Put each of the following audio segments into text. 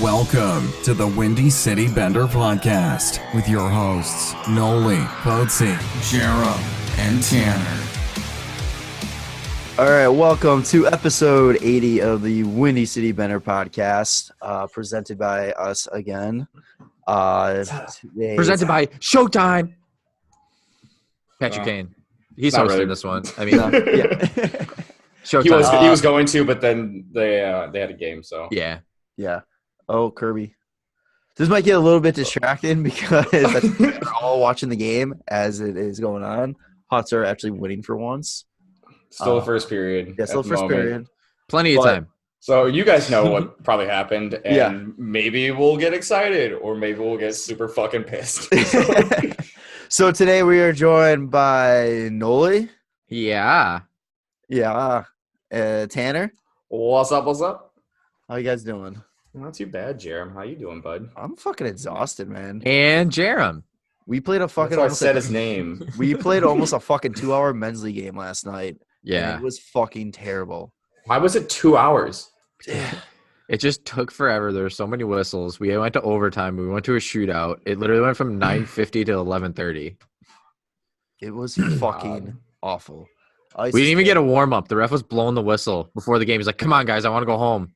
Welcome to the Windy City Bender Podcast with your hosts, Nolly, Poetzy, Jarom, and Tanner. All right, welcome to episode 80 of the Windy City Bender Podcast, presented by us again. Presented by Showtime. Patrick Kane. He's hosting really this one. I mean, yeah. Showtime. He was going to, but then they had a game, so. Yeah. Oh, Kirby. This might get a little bit distracting because we're all watching the game as it is going on. Hawks are actually winning for once. Still the first period. Yeah, still the first period. Plenty of time. So you guys know what probably happened, and maybe we'll get excited, or maybe we'll get super fucking pissed. So today we are joined by Nolly. Yeah. Tanner. What's up? How you guys doing? Not too bad, Jarom. How you doing, bud? I'm fucking exhausted, man. And Jarom. We played a fucking. I said his name. We played almost a fucking 2-hour men's league game last night. Yeah. It was fucking terrible. Why was it 2 hours? It just took forever. There were so many whistles. We went to overtime. We went to a shootout. It literally went from 9:50 to 11:30. It was fucking awful. We didn't even get a warm up. The ref was blowing the whistle before the game. He's like, "Come on, guys, I want to go home."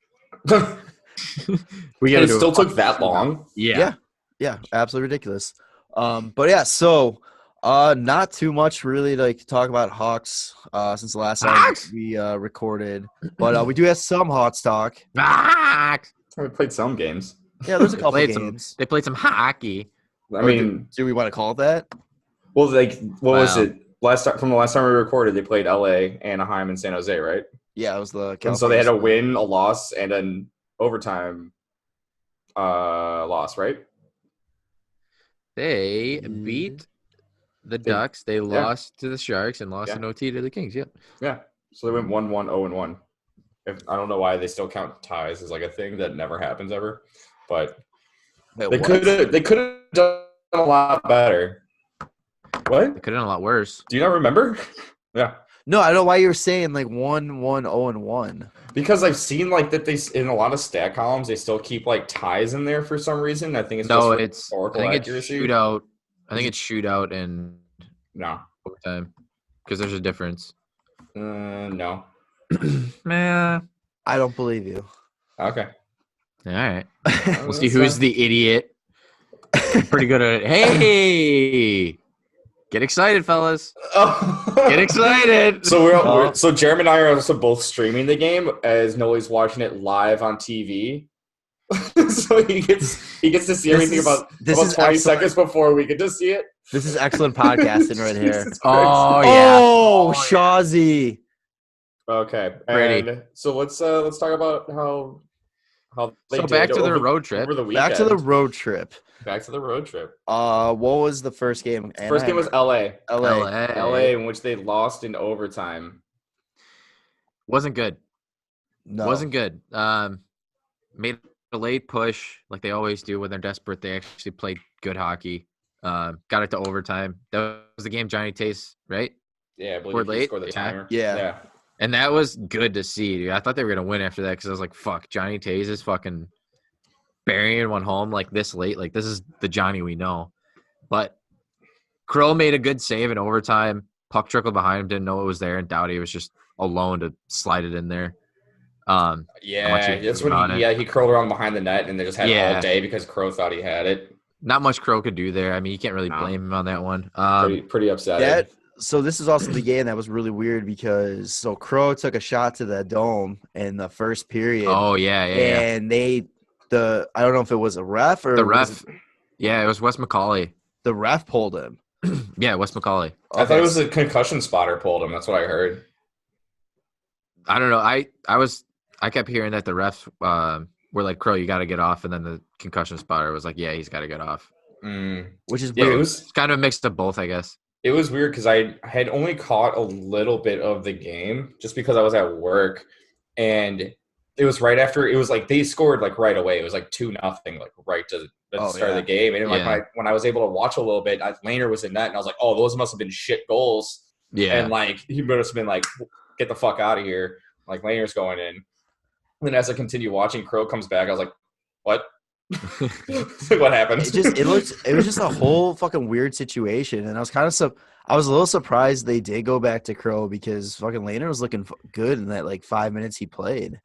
It still took that long. Yeah, absolutely ridiculous. So not too much really to talk about Hawks since the last time we recorded, but we do have some Hawks talk. We played some games. Yeah, there's a couple games. They played some hockey. I mean, do we want to call it that? Well, was it from the last time we recorded? They played LA, Anaheim, and San Jose, right? Yeah, it was the. And so they had a win, a loss, and an overtime loss, right? They beat the Ducks. They lost to the Sharks and lost in OT to the Kings. Yep. Yeah. So they went 1-1, 0-1. I don't know why they still count ties as like a thing that never happens ever, but they could have done a lot better. What? They could have done a lot worse. Do you not remember? Yeah. No, I don't know why you're saying 1-1, 0-1. Because I've seen that they in a lot of stat columns they still keep ties in there for some reason. I think it's historical accuracy. Shootout. I think it's shootout and overtime because there's a difference. No. Nah. I don't believe you. Okay. All right. We'll see who's the idiot. Pretty good at it. Hey. Get excited, fellas. Get excited. So so Jeremy and I are also both streaming the game as Nolly's watching it live on TV. So he gets to see everything about 20 seconds before we get to see it. This is excellent podcasting right here. Oh, Shawzy. Okay. And so let's talk about how they did back to the road trip. Over the weekend. Back to the road trip. What was the first game? First game was LA, LA, in which they lost in overtime. Wasn't good. No. Wasn't good. Made a late push like they always do when they're desperate. They actually played good hockey. Got it to overtime. That was the game Johnny Tace, right? Yeah, I believe he scored the timer. Yeah. And that was good to see, dude. I thought they were going to win after that because I was like, fuck, Johnny Tace is fucking burying one home this late. This is the Johnny we know. But Krill made a good save in overtime. Puck trickled behind him, didn't know it was there, and Doughty was just alone to slide it in there. That's when he curled around behind the net, and they just had it all day because Crow thought he had it. Not much Crow could do there. I mean, you can't really blame him on that one. Pretty upsetting. So this is also the game that was really weird because Crow took a shot to the dome in the first period. Oh yeah. And I don't know if it was a ref or the ref. It was Wes McCauley. The ref pulled him. Yeah, Wes McCauley. Okay. I thought it was a concussion spotter pulled him. That's what I heard. I don't know. I kept hearing that the refs were like, Crow, you got to get off, and then the concussion spotter was like, yeah, he's got to get off. Which is weird. It was kind of a mix of both, I guess. It was weird because I had only caught a little bit of the game just because I was at work, and it was right after it was they scored right away. It was 2-0 right to the start of the game, and when I was able to watch a little bit, Lehner was in net, and I was like, oh, those must have been shit goals. Yeah, and he must have been get the fuck out of here. Lehner's going in. And then as I continue watching, Crow comes back. I was like, what? What happened? It was just a whole fucking weird situation, and I was I was a little surprised they did go back to Crow because fucking Lehner was looking good in that like 5 minutes he played.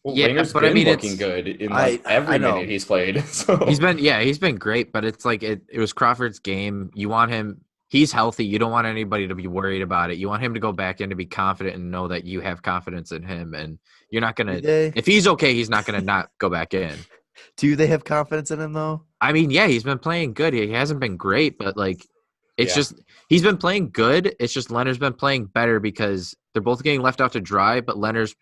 Well, Yeah, Lehner's but been I mean, looking good in like every know. minute he's played. So. He's been great, but it's like it was Crawford's game. You want him. He's healthy. You don't want anybody to be worried about it. You want him to go back in to be confident and know that you have confidence in him. And you're not gonna. If he's okay, he's not gonna not go back in. Do they have confidence in him though? I mean, yeah, he's been playing good. He hasn't been great, but like, it's just he's been playing good. It's just Leonard's been playing better because they're both getting left out to dry, but Leonard's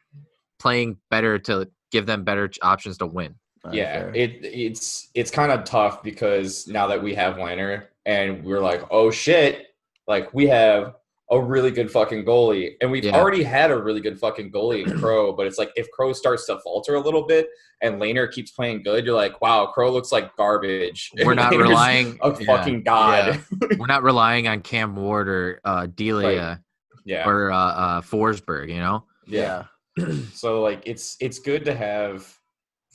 playing better to give them better options to win. Yeah, it's kind of tough because now that we have Leonard and we're like, oh shit, like we have a really good fucking goalie, and we've already had a really good fucking goalie in Crow, but it's like if Crow starts to falter a little bit and Lehner keeps playing good, you're like, wow, Crow looks like garbage. We're not relying a fucking god. Yeah. We're not relying on Cam Ward or Delia or Forsberg, you know? Yeah. So like it's good to have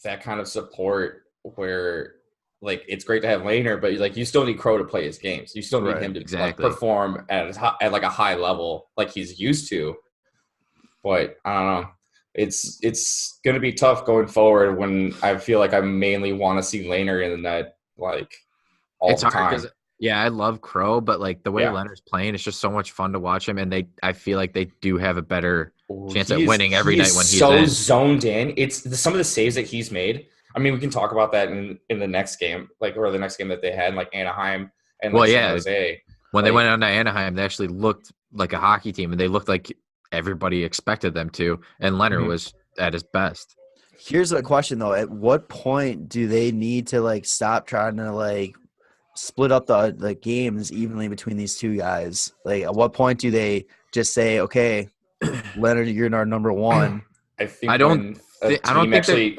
that kind of support where like it's great to have Lehner, but like you still need Crow to play his games. You still need him to like, perform at like a high level like he's used to. But I don't know. It's going to be tough going forward when I feel like I mainly want to see Lehner in the net like all the time. Yeah, I love Crow, but like the way Leonard's playing, it's just so much fun to watch him, and I feel like they do have a better chance at winning every night when he's so zoned in. It's some of the saves that he's made. I mean, we can talk about that in the next game, like or the next game that they had, like Anaheim and like San Jose. When they went on to Anaheim, they actually looked like a hockey team, and they looked like everybody expected them to. And Leonard was at his best. Here's a question though: at what point do they need to like stop trying to like split up the games evenly between these two guys? Like, at what point do they just say, "Okay, Leonard, you're our number one"? I don't think actually.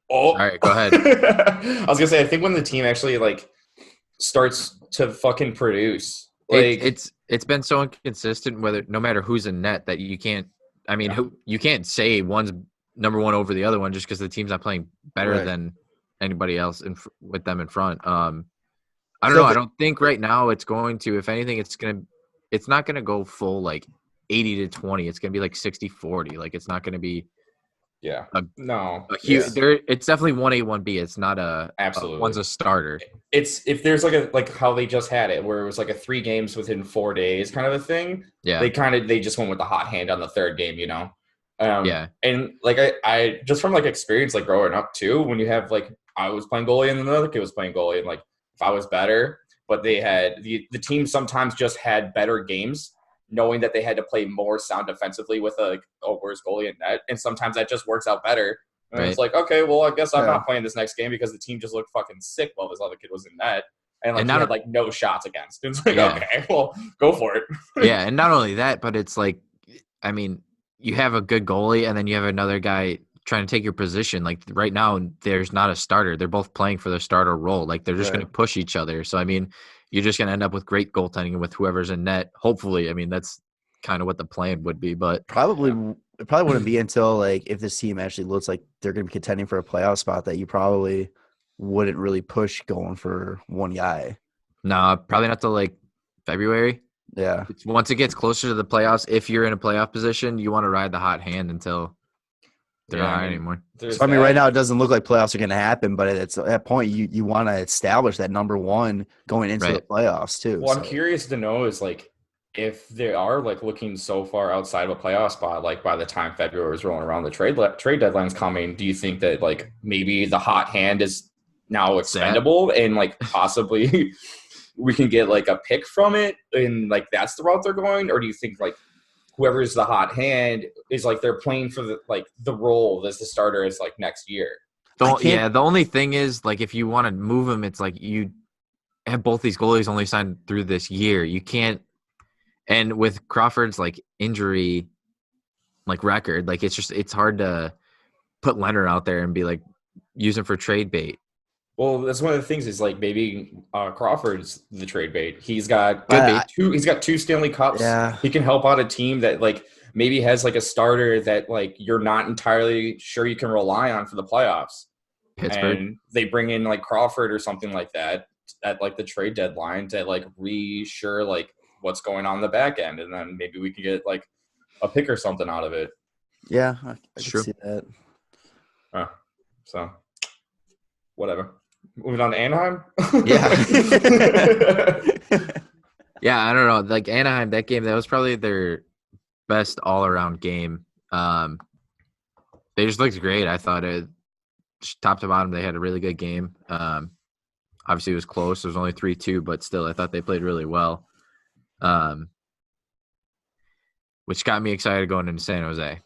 All right, go ahead. I was gonna say, I think when the team actually like starts to fucking produce, like it's been so inconsistent. No matter who's in net, that you can't. I mean, you can't say one's number one over the other one just because the team's not playing better than anybody else with them in front. I don't know. I don't think right now it's going to. If anything, it's not gonna go full like 80-20. It's gonna be like 60-40. Like it's not gonna be. Yeah. It's definitely 1A, 1B. It's not absolutely one's a starter. It's if there's like how they just had it, where it was like a 3 games within 4 days kind of a thing. Yeah. They just went with the hot hand on the third game, you know. And like I just from like experience, like growing up too, when you have like I was playing goalie and another kid was playing goalie, and like if I was better, but they had the team sometimes just had better games, knowing that they had to play more sound defensively with a worse goalie in net. And sometimes that just works out better. And it's like, okay, well, I guess I'm not playing this next game because the team just looked fucking sick while this other kid was in net. And like he had like no shots against. It's like, okay, well, go for it. Yeah, and not only that, but it's like, I mean, you have a good goalie and then you have another guy trying to take your position. Like right now, there's not a starter. They're both playing for their starter role. Like they're just going to push each other. So, I mean, you're just going to end up with great goaltending with whoever's in net. Hopefully, I mean, that's kind of what the plan would be. But it probably wouldn't be until like if this team actually looks like they're going to be contending for a playoff spot that you probably wouldn't really push going for one guy. No, probably not till like February. Yeah. Once it gets closer to the playoffs, if you're in a playoff position, you want to ride the hot hand until they're not anymore. So, I mean, right now it doesn't look like playoffs are going to happen, but at that point you want to establish that number one going into the playoffs too. Well, I'm curious to know is like if they are like looking so far outside of a playoff spot, like by the time February is rolling around, the trade deadline's coming. Do you think that like maybe the hot hand is now expendable and like possibly we can get like a pick from it and like that's the route they're going? Or do you think like whoever's the hot hand is like they're playing for the role as the starter is like next year? The only thing is like if you want to move him, it's like you have both these goalies only signed through this year. You can't, and with Crawford's like injury like record, like it's hard to put Leonard out there and be like use him for trade bait. Well, that's one of the things is like maybe Crawford's the trade bait. He's got he's got 2 Stanley Cups. Yeah. He can help out a team that like maybe has like a starter that like you're not entirely sure you can rely on for the playoffs. Pittsburgh. and they bring in like Crawford or something like that at like the trade deadline to like reassure like what's going on in the back end, and then maybe we could get like a pick or something out of it. Yeah, I can True. see that. So whatever. Moving on to Anaheim. Yeah. Yeah, I don't know. Like Anaheim, that game, that was probably their best all-around game. They just looked great. I thought it top to bottom, they had a really good game. Obviously, it was close. It was only 3-2, but still, I thought they played really well, which got me excited going into San Jose.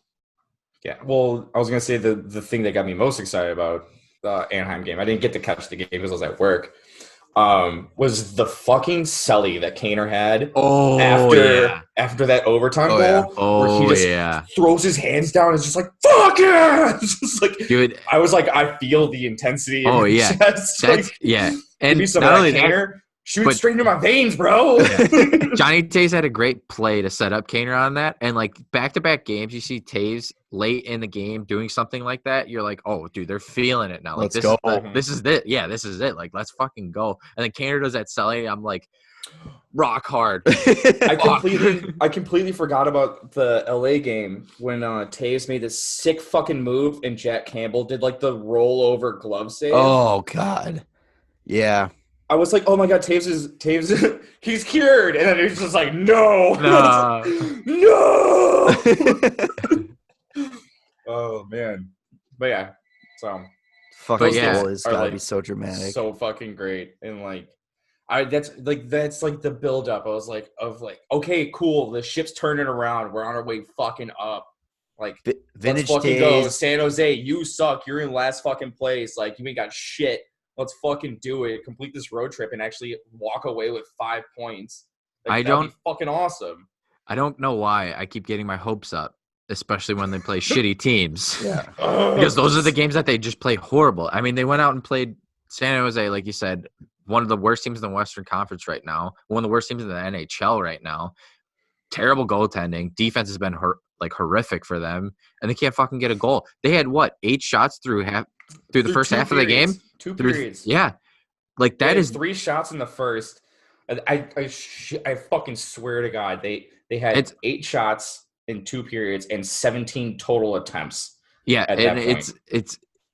Yeah, well, I was gonna say the thing that got me most excited about the Anaheim game. I didn't get to catch the game because I was at work. Was the fucking celly that Kaner had after that overtime goal, where he just throws his hands down and is just like, fuck yeah! It's just like, dude, I was like, I feel the intensity in your chest. That's, like, yeah. And give me some of that, Kaner. Shoot straight into my veins, bro. Johnny Taves had a great play to set up Kaner on that. And like back-to-back games, you see Taves late in the game doing something like that. You're like, oh, dude, they're feeling it now. Like, let's go. This is it. Yeah, this is it. Like, let's fucking go. And then Kaner does that selling. I'm like, rock hard. I completely forgot about the LA game when Taves made this sick fucking move and Jack Campbell did like the rollover glove save. Oh, God. Yeah. I was like, oh my God, Taves, he's cured. And then he's just like, no. No. Oh, man. But yeah, so. Fucking goal is got to be so dramatic. So fucking great. And like, that's like the buildup. I was like, okay, cool. The ship's turning around. We're on our way fucking up. Like, vintage let's fucking days. go. San Jose, you suck. You're in last fucking place. Like, you ain't got shit. Let's fucking do it. Complete this road trip and actually walk away with 5 points. Like, that'd be fucking awesome. I don't know why I keep getting my hopes up, especially when they play shitty teams. Yeah. Because those are the games that they just play horrible. I mean, they went out and played San Jose, like you said, one of the worst teams in the Western Conference right now, one of the worst teams in the NHL right now. Terrible goaltending. Defense has been horrific for them, and they can't fucking get a goal. They had, 8 shots through the first half of the game? 2 periods. Yeah. Like, that is 3 shots in the first. I fucking swear to God, they had 8 shots in 2 periods and 17 total attempts. Yeah, and it's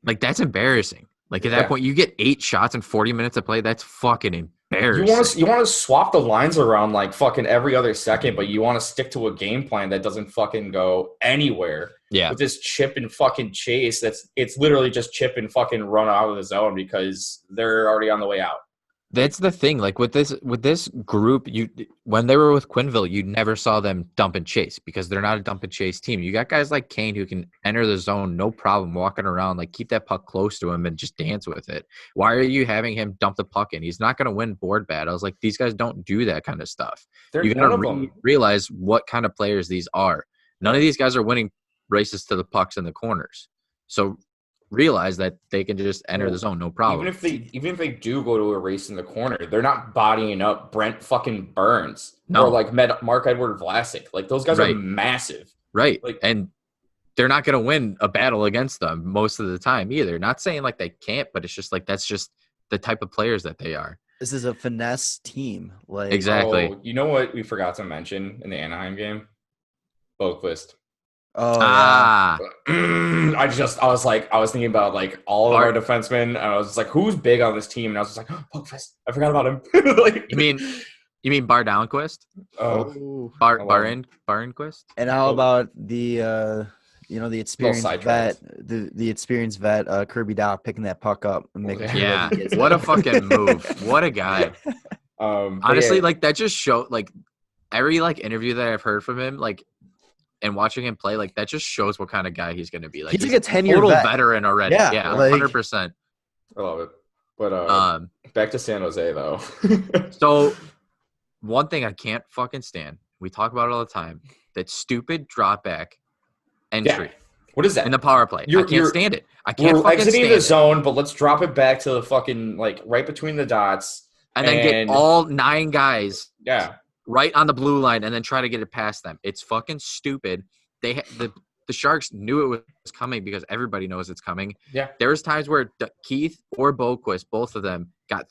like, that's embarrassing. Like, at that point, you get 8 shots in 40 minutes of play. That's fucking embarrassing. You want to swap the lines around like fucking every other second, but you want to stick to a game plan that doesn't fucking go anywhere. Yeah. With this chip and fucking chase, it's literally just chip and fucking run out of the zone because they're already on the way out. That's the thing. Like, with this group, when they were with Quenneville, you never saw them dump and chase because they're not a dump and chase team. You got guys like Kane who can enter the zone, no problem, walking around, like, keep that puck close to him and just dance with it. Why are you having him dump the puck in? He's not going to win board battles. Like, these guys don't do that kind of stuff. You got to realize what kind of players these are. None of these guys are winning races to the pucks in the corners. So realize that they can just enter the zone, no problem. Even if they do go to a race in the corner, they're not bodying up Brent fucking Burns or like Mark-Edward Vlasic. Like, those guys are massive, right? Like, and they're not going to win a battle against them most of the time either. Not saying like they can't, but it's just like that's just the type of players that they are. This is a finesse team. Like, exactly. Oh, you know what we forgot to mention in the Anaheim game? Boquist. Oh, yeah. I was thinking about like all of our defensemen. And I was like, who's big on this team? And I was just like, oh, Boquist. I forgot about him. Like, you mean Bar Downquist? Barinquist? And how about the the experienced vet, the experienced vet, Kirby Doc picking that puck up and making sure that he gets what a fucking move. What a guy. Honestly, like, that just showed, like, every like interview that I've heard from him, like, and watching him play, like, that just shows what kind of guy he's going to be. Like, he's like a 10-year veteran already. Yeah, like, 100%. I love it. But back to San Jose, though. So, one thing I can't fucking stand, we talk about it all the time, that stupid drop back entry. Yeah. What is that? In the power play. I can't stand it. I can't fucking stand it. We're exiting the zone, but let's drop it back to the fucking, like, right between the dots. And then get all 9 guys. Yeah. Right on the blue line and then try to get it past them. It's fucking stupid. The the Sharks knew it was coming because everybody knows it's coming. Yeah. There was times where Keith or Boquist, both of them, got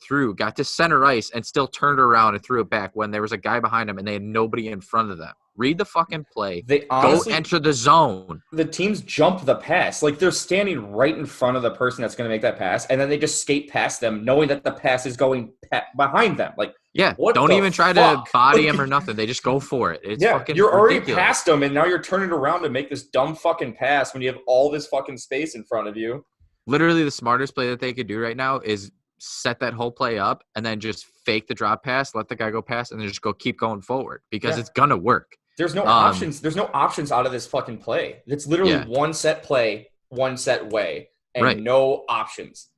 to center ice and still turned around and threw it back when there was a guy behind them and they had nobody in front of them. Read the fucking play. They honestly, go enter the zone. The teams jump the pass. Like, they're standing right in front of the person that's going to make that pass, and then they just skate past them knowing that the pass is going behind them. Like, yeah, what don't even try to fuck? body him or nothing. They just go for it. It's fucking you're already ridiculous. past them, and now you're turning around to make this dumb fucking pass when you have all this fucking space in front of you. Literally, the smartest play that they could do right now is set that whole play up and then just fake the drop pass, let the guy go past, and then just keep going forward because it's gonna work. There's no options. There's no options out of this fucking play. It's literally one set play, one set way, and no options.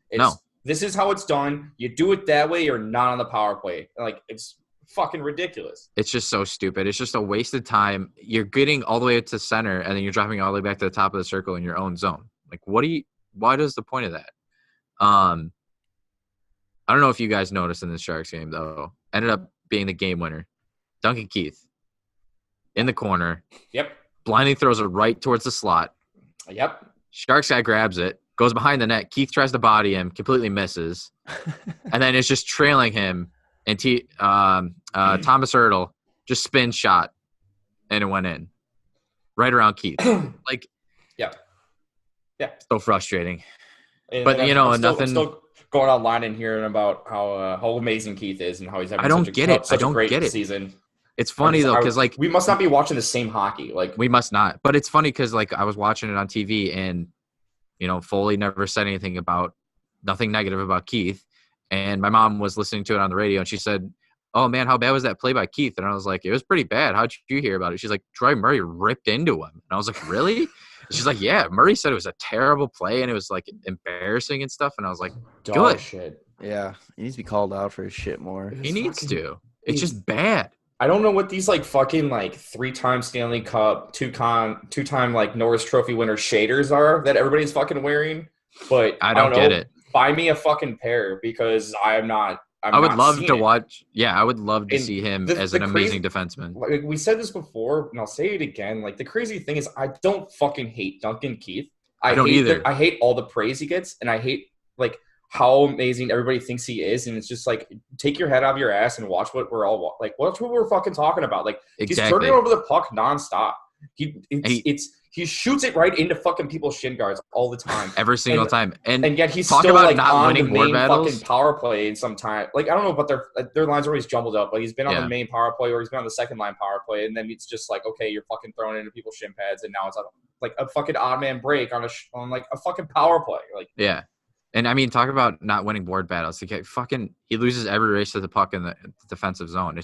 This is how it's done. You do it that way, you're not on the power play. Like, it's fucking ridiculous. It's just so stupid. It's just a wasted time. You're getting all the way to center, and then you're dropping all the way back to the top of the circle in your own zone. Like, why does the point of that? I don't know if you guys noticed in the Sharks game, though. Ended up being the game winner. Duncan Keith. In the corner. Yep. Blinding throws it right towards the slot. Yep. Sharks guy grabs it, goes behind the net. Keith tries to body him, completely misses. And then it's just trailing him. And Thomas Hurdle just spin shot, and it went in. Right around Keith. Like, yeah. So frustrating. And but, I'm still going online and hearing about how amazing Keith is and how he's having such a great season. It's funny, though, because, like, we must not be watching the same hockey. Like, we must not. But it's funny because, like, I was watching it on TV and, Foley never said nothing negative about Keith. And my mom was listening to it on the radio, and she said, "Oh, man, how bad was that play by Keith?" And I was like, "It was pretty bad. How'd you hear about it?" She's like, "Troy Murray ripped into him." And I was like, "Really?" And she's like, "Yeah, Murray said it was a terrible play, and it was, like, embarrassing and stuff." And I was like, good. Shit. Yeah, he needs to be called out for his shit more. He needs to. It's just bad. I don't know what these, like, fucking, like, 3-time Stanley Cup, two-time, like, Norris Trophy winner shaders are that everybody's fucking wearing. But I don't get it. Buy me a fucking pair because I would love to watch. Yeah, I would love to see him as an amazing defenseman. Like, we said this before, and I'll say it again. Like, the crazy thing is, I don't fucking hate Duncan Keith. I don't either. I hate all the praise he gets, and I hate, like, how amazing everybody thinks he is. And it's just like, take your head out of your ass and watch what watch what we're fucking talking about. Like, He's turning over the puck nonstop. He shoots it right into fucking people's shin guards all the time. Every single time. And yet he's talk still, about like, not on winning the board main battles. fucking power play in some time. Like, I don't know, but their lines are always jumbled up. Like, he's been on the main power play or he's been on the second line power play. And then it's just like, okay, you're fucking throwing into people's shin pads. And now it's like a fucking odd man break on like a fucking power play. Like, yeah. And I mean, talk about not winning board battles. He loses every race to the puck in the defensive zone.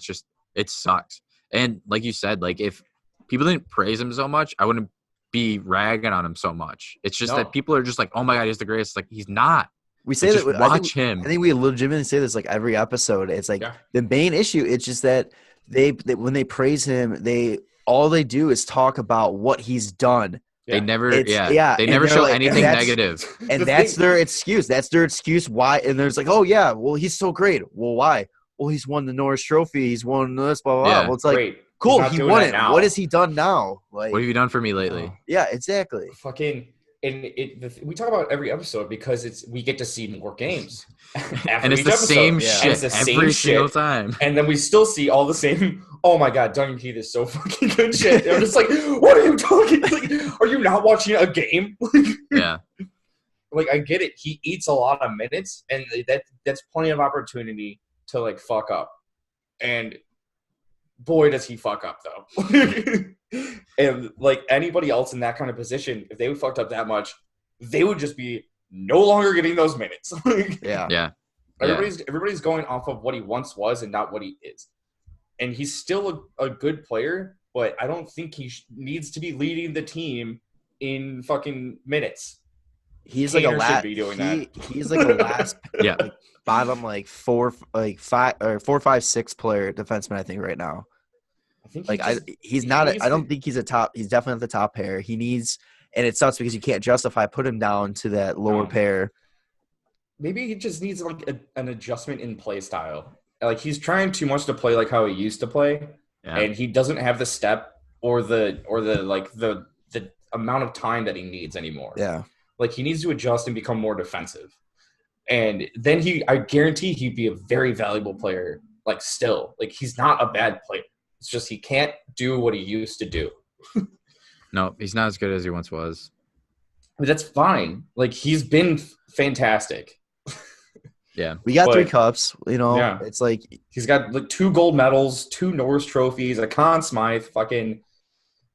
It sucks. And like you said, like, if people didn't praise him so much, I wouldn't be ragging on him so much. It's just that people are just like, "Oh my God, he's the greatest." Like, he's not. We say that. Watch him. I think we legitimately say this like every episode. It's like the main issue. It's just that they when they praise him, all they do is talk about what he's done. They never, they never show anything negative. And that's their excuse. That's their excuse why. And there's like, oh, yeah, well, he's so great. Well, why? Well, he's won the Norris Trophy. He's won this, blah, blah, blah. Well, it's like, great. Cool, he won it. What has he done now? Like, what have you done for me lately? Yeah, exactly. Fucking, and we talk about every episode because we get to see more games. And it's the same shit every single time. And then we still see all the same. Oh my God, Duncan Keith is so fucking good shit. They're just like, what are you talking? Like, are you not watching a game? Yeah. Like, I get it. He eats a lot of minutes, and that's plenty of opportunity to, like, fuck up. And boy, does he fuck up, though. And, like, anybody else in that kind of position, if they fucked up that much, they would just be no longer getting those minutes. Yeah. Everybody's going off of what he once was and not what he is. And he's still a good player, but I don't think he needs to be leading the team in fucking minutes. He's like he's like a last like bottom like 4, 5, 6 player defenseman, I think, right now. I think he's not. I don't think he's a top. He's definitely not the top pair. He needs, and it sucks because you can't justify put him down to that lower pair. Maybe he just needs like an adjustment in play style. Like, he's trying too much to play like how he used to play, and he doesn't have the step or the amount of time that he needs anymore. Yeah. Like, he needs to adjust and become more defensive. And then I guarantee he'd be a very valuable player, like, still. Like, he's not a bad player. It's just he can't do what he used to do. No, he's not as good as he once was. But that's fine. Like, he's been fantastic. Yeah. We got But- 3 cups, Yeah. It's like He's got, like, 2 gold medals, 2 Norris trophies, a Conn Smythe, fucking,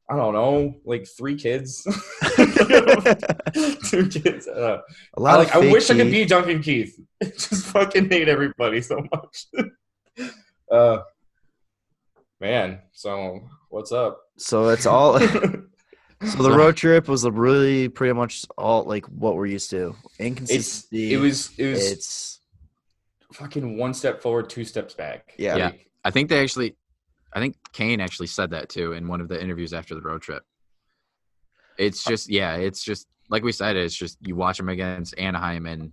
I don't know, like 3 kids. 2 kids. a lot of I fake wish I could teeth. be Duncan Keith. Just fucking hate everybody so much. Man, so what's up? So it's all. So the road trip was really pretty much all like what we're used to. Inconsistency. It was It's fucking 1 step forward, 2 steps back. yeah. Yeah. I think Kane actually said that too in one of the interviews after the road trip. It's just like we said, it's just you watch him against Anaheim and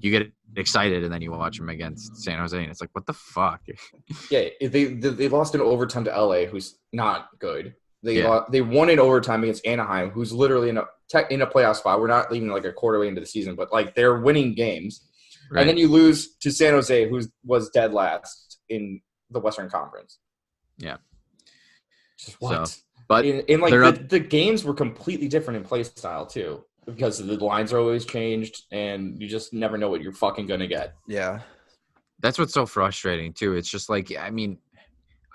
you get excited, and then you watch him against San Jose and it's like, what the fuck? Yeah, they lost in overtime to LA, who's not good. They Yeah. they won in overtime against Anaheim, who's literally in a playoff spot. We're not even like a quarter way into the season, but like they're winning games. Right. And then you lose to San Jose, who was dead last in the Western Conference. Yeah. Just what? So, but in like they're up- the games were completely different in play style too, because the lines are always changed, and you just never know what you're fucking gonna get. Yeah. that's what's so frustrating too. It's just like, I mean,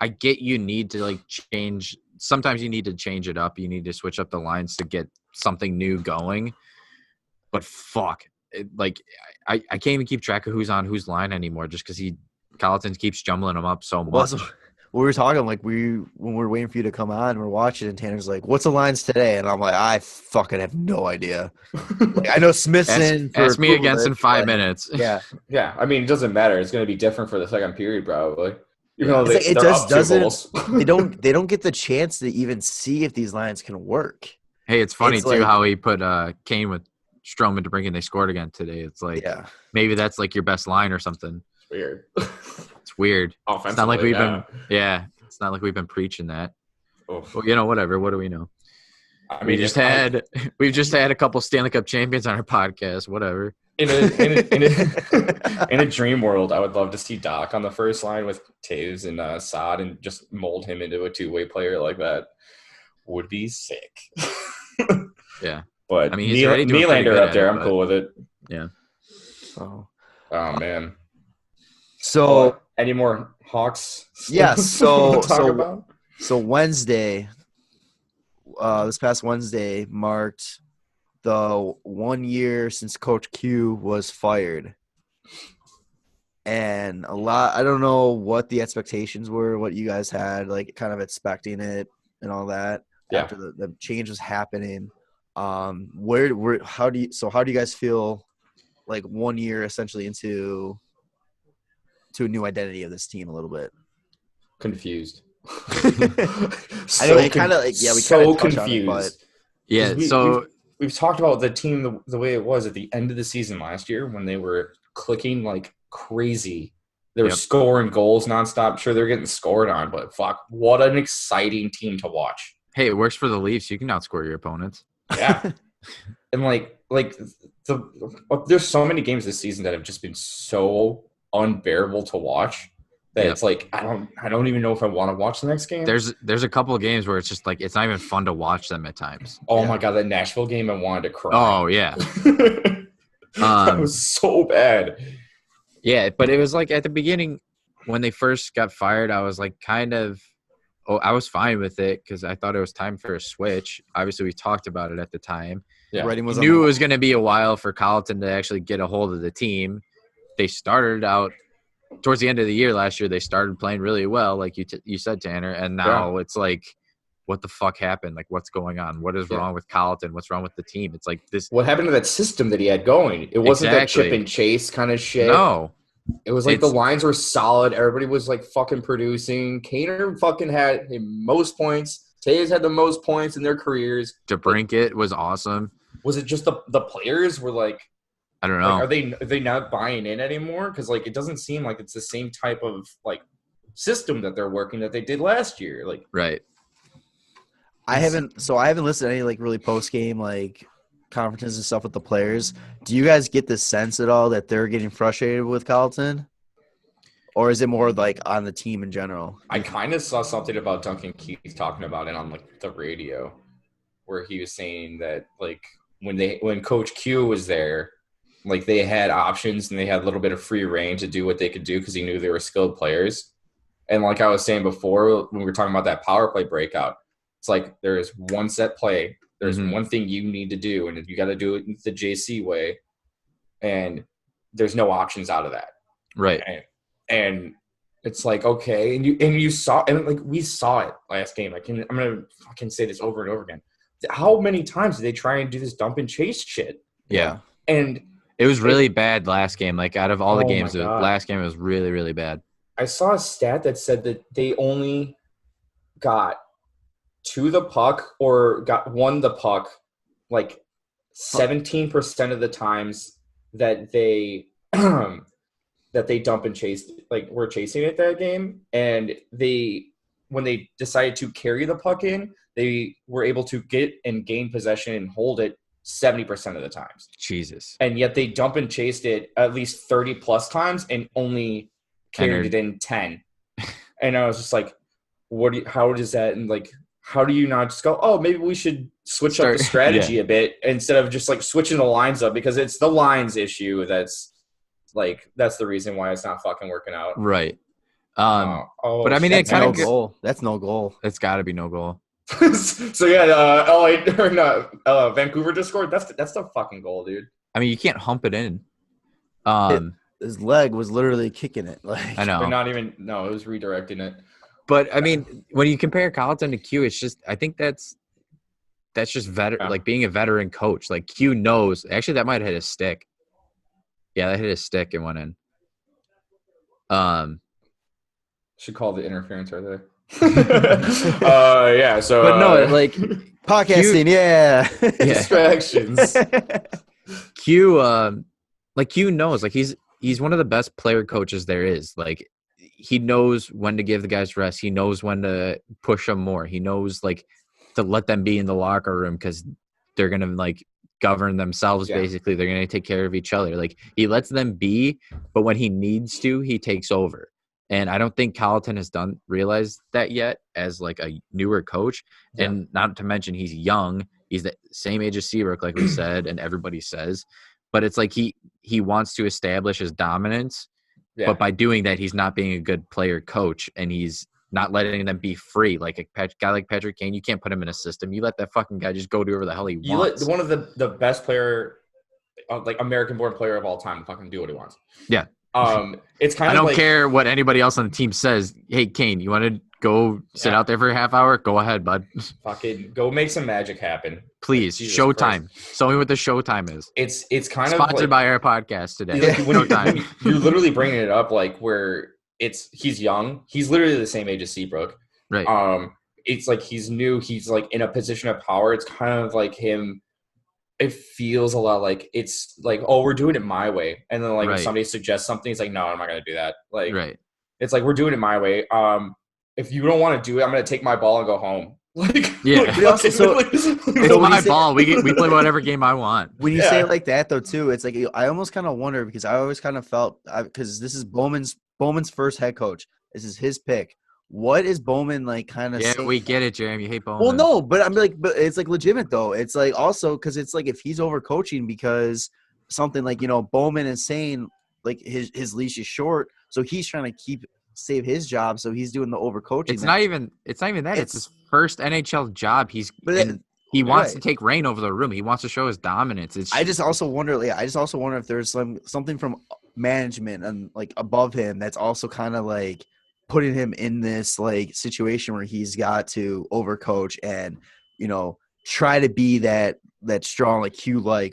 I get you need to like change. Sometimes you need to change it up. You need to switch up the lines to get something new going. But fuck, I can't even keep track of who's on whose line anymore, just because Colleton keeps jumbling them up so much. Well, so we were talking like when we were waiting for you to come on, we're watching, and Tanner's like, "What's the lines today?" And I'm like, "I fucking have no idea." Like, I know Smith's in. Ask me against in Kulich, 5 but- minutes. Yeah. Yeah, I mean, it doesn't matter. It's gonna be different for the second period, probably. Even though It's like, it they're just up 2 doesn't- goals. They don't get the chance to even see if these lines can work. Hey, it's funny It's too like- how he put Kane with Stroman to bring in. They scored again today. It's like Yeah. maybe that's like your best line or something. Weird. It's weird. Offensively, It's not like we've yeah. been. Yeah, it's not like we've been preaching that. Oof. Well, whatever. What do we know? I We've mean, just had a couple Stanley Cup champions on our podcast. Whatever. in a dream world, I would love to see Doc on the first line with Taves and Saad, and just mold him into a 2-way player like that. Would be sick. Yeah. But I mean, he's already doing pretty Nylander good up at there, it, I'm but- cool with it. So, Oh man. so Any more Hawks? Yes, so- to talk so- about? So Wednesday, this past Wednesday marked the 1 year since Coach Q was fired. And I don't know what the expectations were, what you guys had, like kind of expecting it and all that Yeah. after the change was happening. How do you guys feel like 1 year essentially into a new identity of this team a little bit? Confused. I know we kind of like, yeah, we kind so of touched on it, confused. but Yeah. We- So We've talked about the team the way it was at the end of the season last year when they were clicking like crazy. They were Yep. scoring goals nonstop. Sure, they're getting scored on, but fuck, what an exciting team to watch. hey, it works for the Leafs. You can outscore your opponents. Yeah. And there's so many games this season that have just been so unbearable to watch that Yep. it's like I don't even know if I want to watch the next game. There's a couple of games where it's just like it's not even fun to watch them at times. Oh Yeah. my god, that Nashville game, I wanted to cry. Oh yeah. That was so bad. Yeah, but it was like at the beginning when they first got fired, I was like I was fine with it because I thought it was time for a switch. Obviously, we talked about it at the time. Yeah. writing was We knew it was going to be a while for Colleton to actually get a hold of the team. They started out towards the end of the year last year. They started playing really well, like you said, Tanner, and now it's like, what the fuck happened? Like, what's going on? What is Yeah. wrong with Colleton? What's wrong with the team? It's like this. What happened to that system that he had going? It wasn't that Exactly. chip and chase kind of shit. No, It was like the It's- lines were solid. Everybody was like fucking producing. Kaner fucking had the most points. Taves had the most points in their careers. DeBrincat was awesome. Was it just the players were like, I don't know. are they not buying in anymore? Because like it doesn't seem like it's the same type of like system that they're working that they did last year. Like Right. I haven't listened to any like really post game like conferences and stuff with the players. Do you guys get the sense at all that they're getting frustrated with Colleton? Or is it more like on the team in general? I kind of saw something about Duncan Keith talking about it on like the radio, where he was saying that like when Coach Q was there, like they had options and they had a little bit of free reign to do what they could do because he knew they were skilled players. And like I was saying before, when we were talking about that power play breakout, it's like there is one set play. There's one thing you need to do, and you got to do it the JC way. And there's no options out of that. Right. And it's like, okay, and you saw, and like we saw it last game. I'm gonna fucking say this over and over again. How many times did they try and do this dump and chase shit? Yeah. And it was really bad last game. Like out of all the games, my God. last game was really, really bad. I saw a stat that said that they only got to the puck or won the puck like 17% of the times that they that they dump and chase, like were chasing it that game. And when they decided to carry the puck in, they were able to get and gain possession and hold it 70% of the times. Jesus. And yet they dump and chased it at least 30 plus times and only carried it in 10. And I was just like, how does that, and like, how do you not just go, oh, maybe we should switch up the strategy a bit instead of just like switching the lines up, because it's the lines issue that's the reason why it's not fucking working out. Right. But I mean, it kind of goal. That's no goal. It's got to be no goal. So yeah, Vancouver just scored. That's the fucking goal, dude. I mean, you can't hump it in. His leg was literally kicking it. Like I know. But not even. No, it was redirecting it. But I mean, when you compare Colleton to Q, it's just, I think that's just like being a veteran coach. Like Q knows. Actually, that might have hit his stick. Yeah, that hit his stick and went in. Should call the interference right there. Yeah. So, but no, like podcasting, distractions. Q, Q knows. Like he's one of the best player coaches there is. Like he knows when to give the guys rest. He knows when to push them more. He knows like to let them be in the locker room because they're gonna like govern themselves. Basically, they're gonna take care of each other. Like he lets them be, but when he needs to, he takes over. And I don't think Colleton has realized that yet as like a newer coach. Yeah. And not to mention he's young. He's the same age as Seabrook, like we said, and everybody says. But it's like he wants to establish his dominance. Yeah. But by doing that, he's not being a good player coach, and he's not letting them be free. Like a guy like Patrick Kane, you can't put him in a system. You let that fucking guy just go do whatever the hell he wants. Let one of the best player, like American-born player of all time, fucking do what he wants. Yeah. It's kind I of don't like, care what anybody else on the team says. Hey, Kane, you want to go sit out there for a half hour? Go ahead, bud. Fucking go make some magic happen. Please, Showtime. Show me what the Showtime is. It's kind sponsored of like, by our podcast today. Showtime. You're literally bringing it up like where he's young. He's literally the same age as Seabrook. Right. It's like he's new. He's like in a position of power. It's kind of like him. It feels a lot like it's like, oh, we're doing it my way. And then like if somebody suggests something, it's like, no, I'm not going to do that. Like, it's like, we're doing it my way. If you don't want to do it, I'm going to take my ball and go home. Like, yeah. It's my ball. We play whatever game I want. When you say it like that though, too, it's like, I almost kind of wonder because I always kind of felt because this is Bowman's first head coach. This is his pick. What is Bowman like kind of saying? We get it, Jarom. You hate Bowman. Well, no, but I'm like, but it's like legitimate though. It's like also because it's like if he's overcoaching because something like, Bowman is saying like his leash is short, so he's trying to save his job, so he's doing the overcoaching. It's not even that. It's his first NHL job. He wants to take reign over the room. He wants to show his dominance. I just also wonder if there's something from management and like above him that's also kind of like putting him in this like situation where he's got to overcoach and try to be that strong like Q like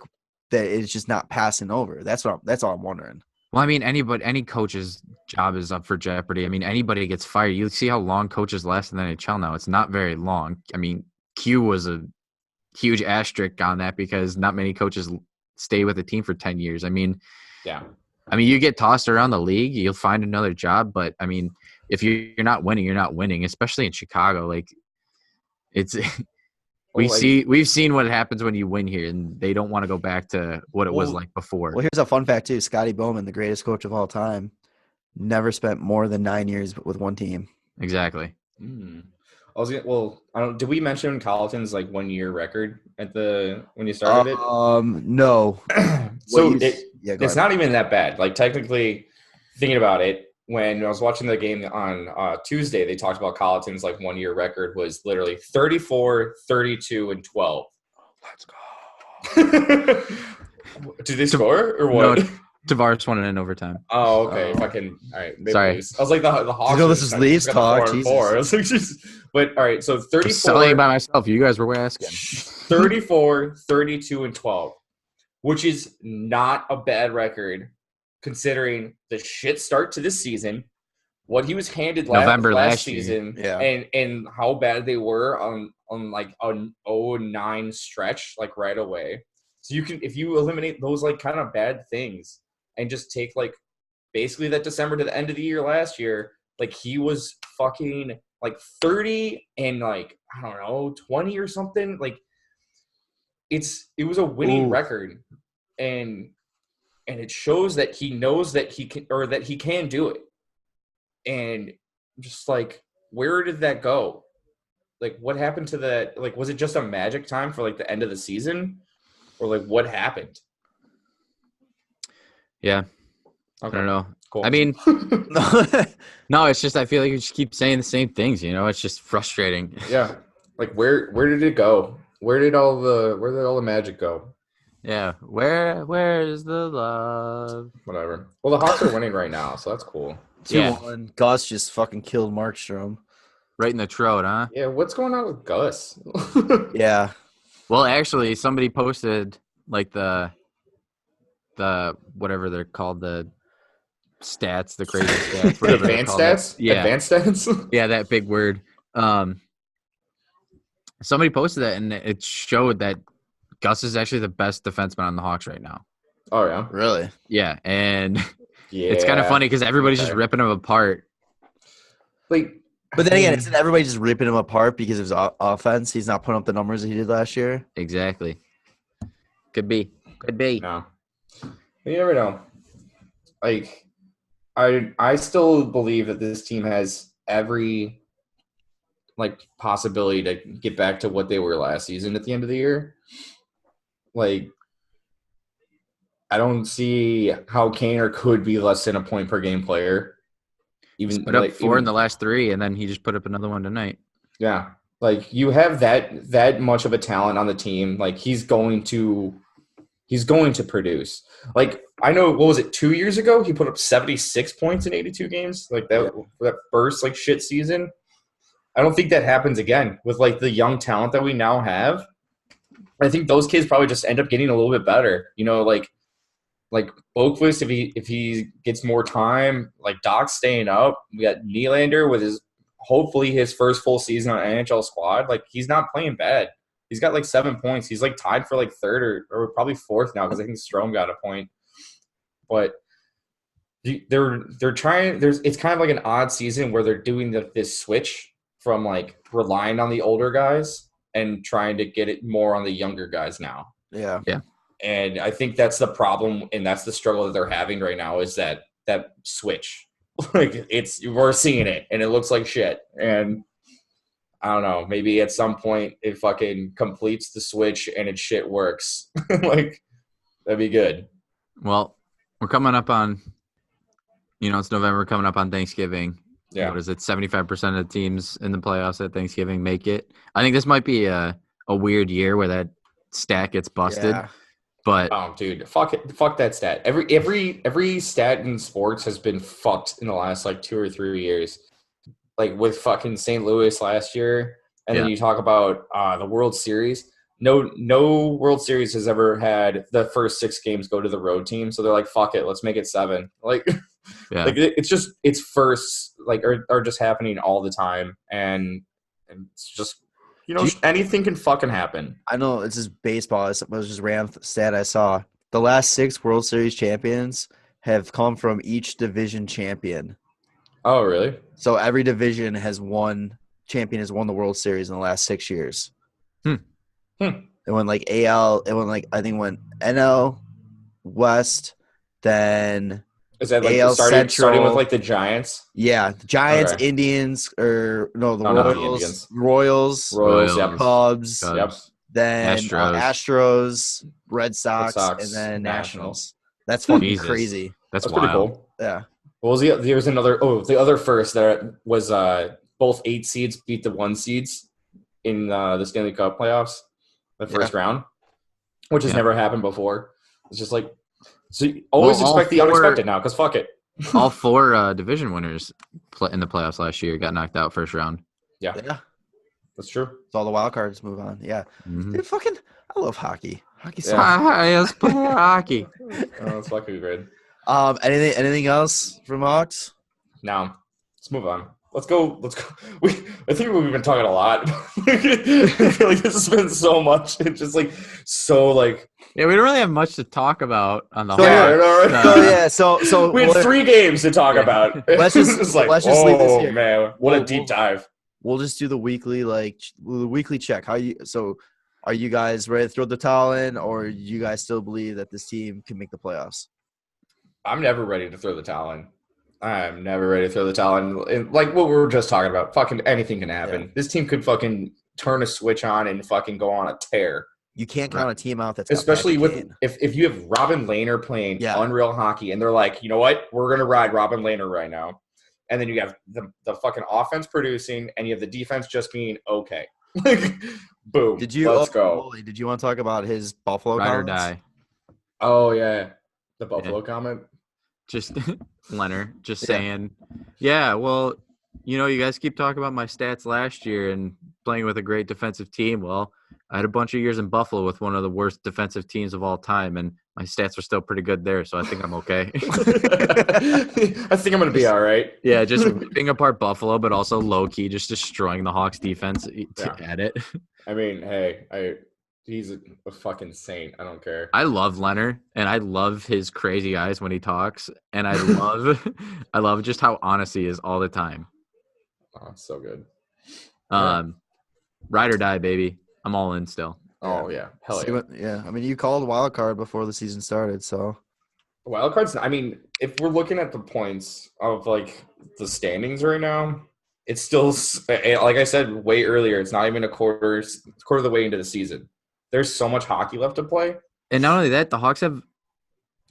that it's just not passing over. That's all I'm wondering. Well, I mean, any coach's job is up for jeopardy. I mean, anybody gets fired. You see how long coaches last in the NHL now. It's not very long. I mean, Q was a huge asterisk on that because not many coaches stay with a team for 10 years. I mean, you get tossed around the league, you'll find another job. But, I mean, if you're not winning, you're not winning, especially in Chicago. Like, it's We've seen what happens when you win here, and they don't want to go back to what it was like before. Well, here's a fun fact too. Scotty Bowman, the greatest coach of all time, never spent more than 9 years with one team. Exactly. Did we mention Colleton's like 1 year record when you started it? No. So it's not even that bad. Like technically, thinking about it, when I was watching the game on Tuesday, they talked about Colleton's like 1 year record was literally 34, 32, and 12. Let's go. Did they score or what? No, Tavares won it in overtime. Oh, okay. If I can, all right. Sorry. I was like the Hawks. You know, this is Leafs talk. I was like, but all right. So 34. Just selling by myself. You guys were asking. 34, 32, and 12, which is not a bad record considering the shit start to this season, what he was handed last season, and how bad they were on like an 0-9 stretch, like right away. So if you eliminate those like kind of bad things and just take like basically that December to the end of the year last year, like he was fucking like 30 and like, I don't know, 20 or something. Like it was a winning record, and it shows that he knows that he can do it. And just like, where did that go? Like, what happened to that? Like, was it just a magic time for like the end of the season, or like what happened? Yeah. Okay. I don't know. Cool. I mean, no, it's just I feel like you just keep saying the same things. You know, it's just frustrating. Yeah. Like, where did it go? Where did all the magic go? Yeah. Where is the love? Whatever. Well, the Hawks are winning right now, so that's cool. 2-1. Gus just fucking killed Markstrom. Right in the throat, huh? Yeah. What's going on with Gus? Yeah. Well, actually, somebody posted like the whatever they're called, the stats, the crazy stats, whatever advanced stats. Yeah, advanced stats. Yeah, that big word. Somebody posted that, and it showed that Gus is actually the best defenseman on the Hawks right now. Oh yeah, really? Yeah, and yeah, it's kind of funny because everybody's just ripping him apart. Like, but then again, isn't everybody just ripping him apart because of his offense? He's not putting up the numbers that he did last year. Exactly. Could be. No, you never know. Like, I still believe that this team has every like possibility to get back to what they were last season at the end of the year. Like, I don't see how Kaner could be less than a point per game player. Even put up 4 in the last 3, and then he just put up another one tonight. Yeah, like you have that much of a talent on the team. Like he's going to produce. Like I know, what was it, 2 years ago? He put up 76 points in 82 games. Like that first like shit season. I don't think that happens again with like the young talent that we now have. I think those kids probably just end up getting a little bit better. You know, like Boqvist, if he gets more time, like Doc's staying up. We got Nylander with hopefully his first full season on NHL squad. Like he's not playing bad. He's got like 7 points. He's like tied for like third or probably fourth now because I think Strome got a point. But they're trying. It's kind of like an odd season where they're doing this switch from like relying on the older guys and trying to get it more on the younger guys now. Yeah. And I think that's the problem, and that's the struggle that they're having right now is that switch. Like we're seeing it, and it looks like shit. And I don't know, maybe at some point it fucking completes the switch and it shit works. Like that'd be good. Well, we're coming up on, it's November, coming up on Thanksgiving. Yeah. What is it? 75% of the teams in the playoffs at Thanksgiving make it. I think this might be a weird year where that stat gets busted. Yeah. But oh, dude, fuck that stat. Every stat in sports has been fucked in the last like 2 or 3 years. Like with fucking St. Louis last year, and then you talk about the World Series. No World Series has ever had the first 6 games go to the road team, so they're like, fuck it, let's make it 7. Like, yeah. Like it's firsts like are just happening all the time, and it's just anything can fucking happen. I know it's just baseball. It was just rant stat I saw. The last 6 World Series champions have come from each division champion. Oh, really? So every division champion has won the World Series in the last 6 years. It went like AL. It went like I think it went NL West, then Is that like AL starting with Central. like the Giants? Yeah, the Giants, Okay. Indians, or no, the No, not the Royals, Indians. Royals, Yep. Cubs, Yep. then Astros, Red Sox, Sox, and then Nationals. Nationals. That's fucking Jesus. crazy. That's pretty wild. cool. Yeah. What was there was another the other first that was both 8 seeds beat the 1 seeds in the Stanley Cup playoffs, the first round, which has never happened before. It's just like so you always expect the unexpected now because fuck it. All 4 division winners in the playoffs last year got knocked out first round. Yeah. That's true. So all the wild cards move on. Yeah. Mm-hmm. Dude, I love hockey. Hockey's so Let's play hockey. That's fucking great. Anything else from Hawks? Now, let's move on. Let's go. I think we've been talking a lot. I feel like this has been so much. It's just like so like. Yeah, we don't really have much to talk about on the So we had 3 games to talk about. Let's just leave this here. Man, what a deep dive. We'll just do the weekly check. Are you guys ready to throw the towel in, or you guys still believe that this team can make the playoffs? I'm never ready to throw the towel in. I'm never ready to throw the towel in. And like what we were just talking about, fucking anything can happen. Yeah. This team could fucking turn a switch on and fucking go on a tear. You can't count a team out that's especially with if you have Robin Lehner playing unreal hockey and they're like, you know what, we're gonna ride Robin Lehner right now, and then you have the fucking offense producing and you have the defense just being okay. Like, boom. Let's go. Did you want to talk about his Buffalo ride comments? or die? Oh yeah, the Buffalo comment. Just Leonard just saying, yeah, well, you know, you guys keep talking about my stats last year and playing with a great defensive team. Well, I had a bunch of years in Buffalo with one of the worst defensive teams of all time, and my stats are still pretty good there, so I think I'm okay. I think I'm going to be all right. Yeah, just ripping apart Buffalo, but also low-key just destroying the Hawks defense at it. I mean, hey, he's a fucking saint. I don't care. I love Leonard, and I love his crazy eyes when he talks, and I love just how honest he is all the time. Oh, it's so good. Ride or die, baby. I'm all in still. Oh yeah, hell yeah. Yeah, I mean, you called wild card before the season started, so wild cards. I mean, if we're looking at the points of like the standings right now, it's still like I said way earlier. It's not even a quarter of the way into the season. There's so much hockey left to play. And not only that, the Hawks have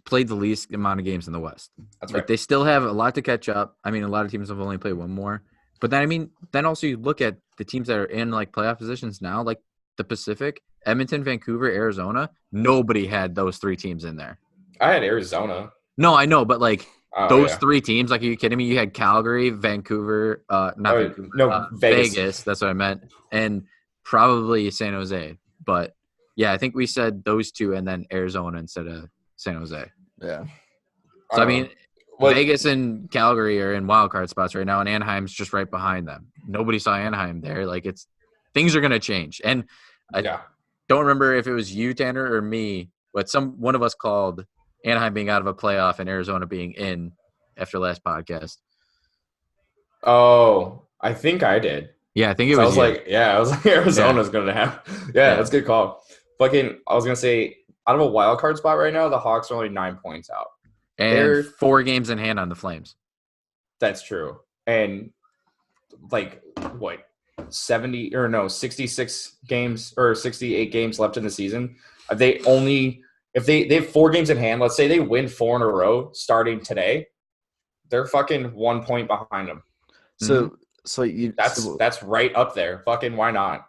played the least amount of games in the West. That's right. They still have a lot to catch up. I mean, a lot of teams have only played one more. But then also you look at the teams that are in like playoff positions now, like the Pacific, Edmonton, Vancouver, Arizona. Nobody had those 3 teams in there. I had Arizona. No, I know, but like those 3 teams, like, are you kidding me? You had Calgary, Vancouver, Vegas. That's what I meant. And probably San Jose. But yeah, I think we said those 2 and then Arizona instead of San Jose. Yeah. So, I mean, Vegas and Calgary are in wild card spots right now, and Anaheim's just right behind them. Nobody saw Anaheim there. Like, things are going to change. And I don't remember if it was you, Tanner, or me, but one of us called Anaheim being out of a playoff and Arizona being in after last podcast. Oh, I think I did. Yeah, I think it was. I was like, Arizona's going to have. Yeah, that's a good call. Fucking, I was going to say, out of a wild card spot right now, the Hawks are only 9 points out. And they're 4 games in hand on the Flames. That's true. And like what? 66 games or 68 games left in the season. If they have 4 games in hand, let's say they win 4 in a row starting today, they're fucking 1 point behind them. That's right up there. Fucking why not?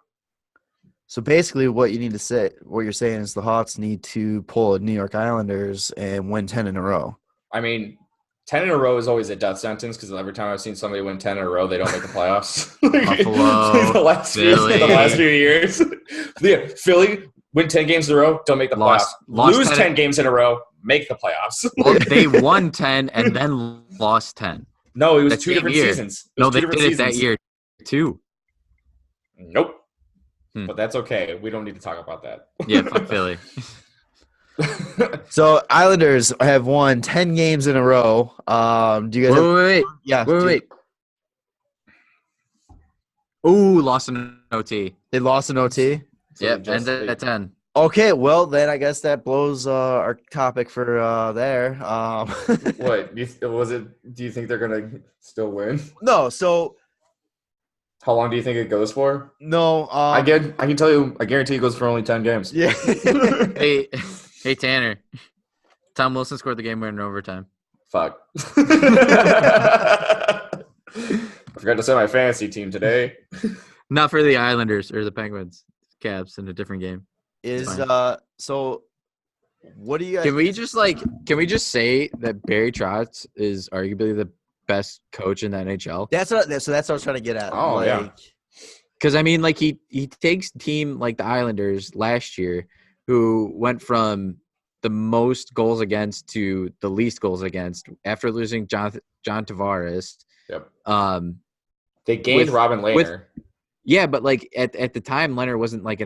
So basically what you're saying is the Hawks need to pull a New York Islanders and win 10 in a row. I mean, 10 in a row is always a death sentence because every time I've seen somebody win 10 in a row, they don't make the playoffs. Buffalo, the last few years. Yeah, Philly win 10 games in a row, don't make the playoffs. Lose 10 games in a row, make the playoffs. Well, they won 10 and then lost 10. No, it was 2 different seasons. No, they did it that year too. Nope. But that's okay. We don't need to talk about that. Yeah, fuck Philly. So Islanders have won 10 games in a row. Do you guys wait. Yeah. Wait. Ooh, lost in OT. They lost in OT? So Yep, and they- at 10. Okay, well then I guess that blows our topic for there. What was it? Do you think they're gonna still win? No, so How long do you think it goes for? no. I can tell you. I guarantee it goes for only 10 games. Yeah. Hey, hey Tanner. Tom Wilson scored the game winner in overtime. Fuck. I forgot to say my fantasy team today. Not for the Islanders or the Penguins. Caps in a different game. Is Fine. so? What do you guys? Can we just say that Barry Trotz is arguably the best coach in the NHL? That's what I was trying to get at. Oh, yeah. Like, Because I mean, like he takes a team like the Islanders last year, who went from the most goals against to the least goals against after losing John Tavares. Yep. They gained Robin Lehner. Yeah, but like at the time, Leonard wasn't like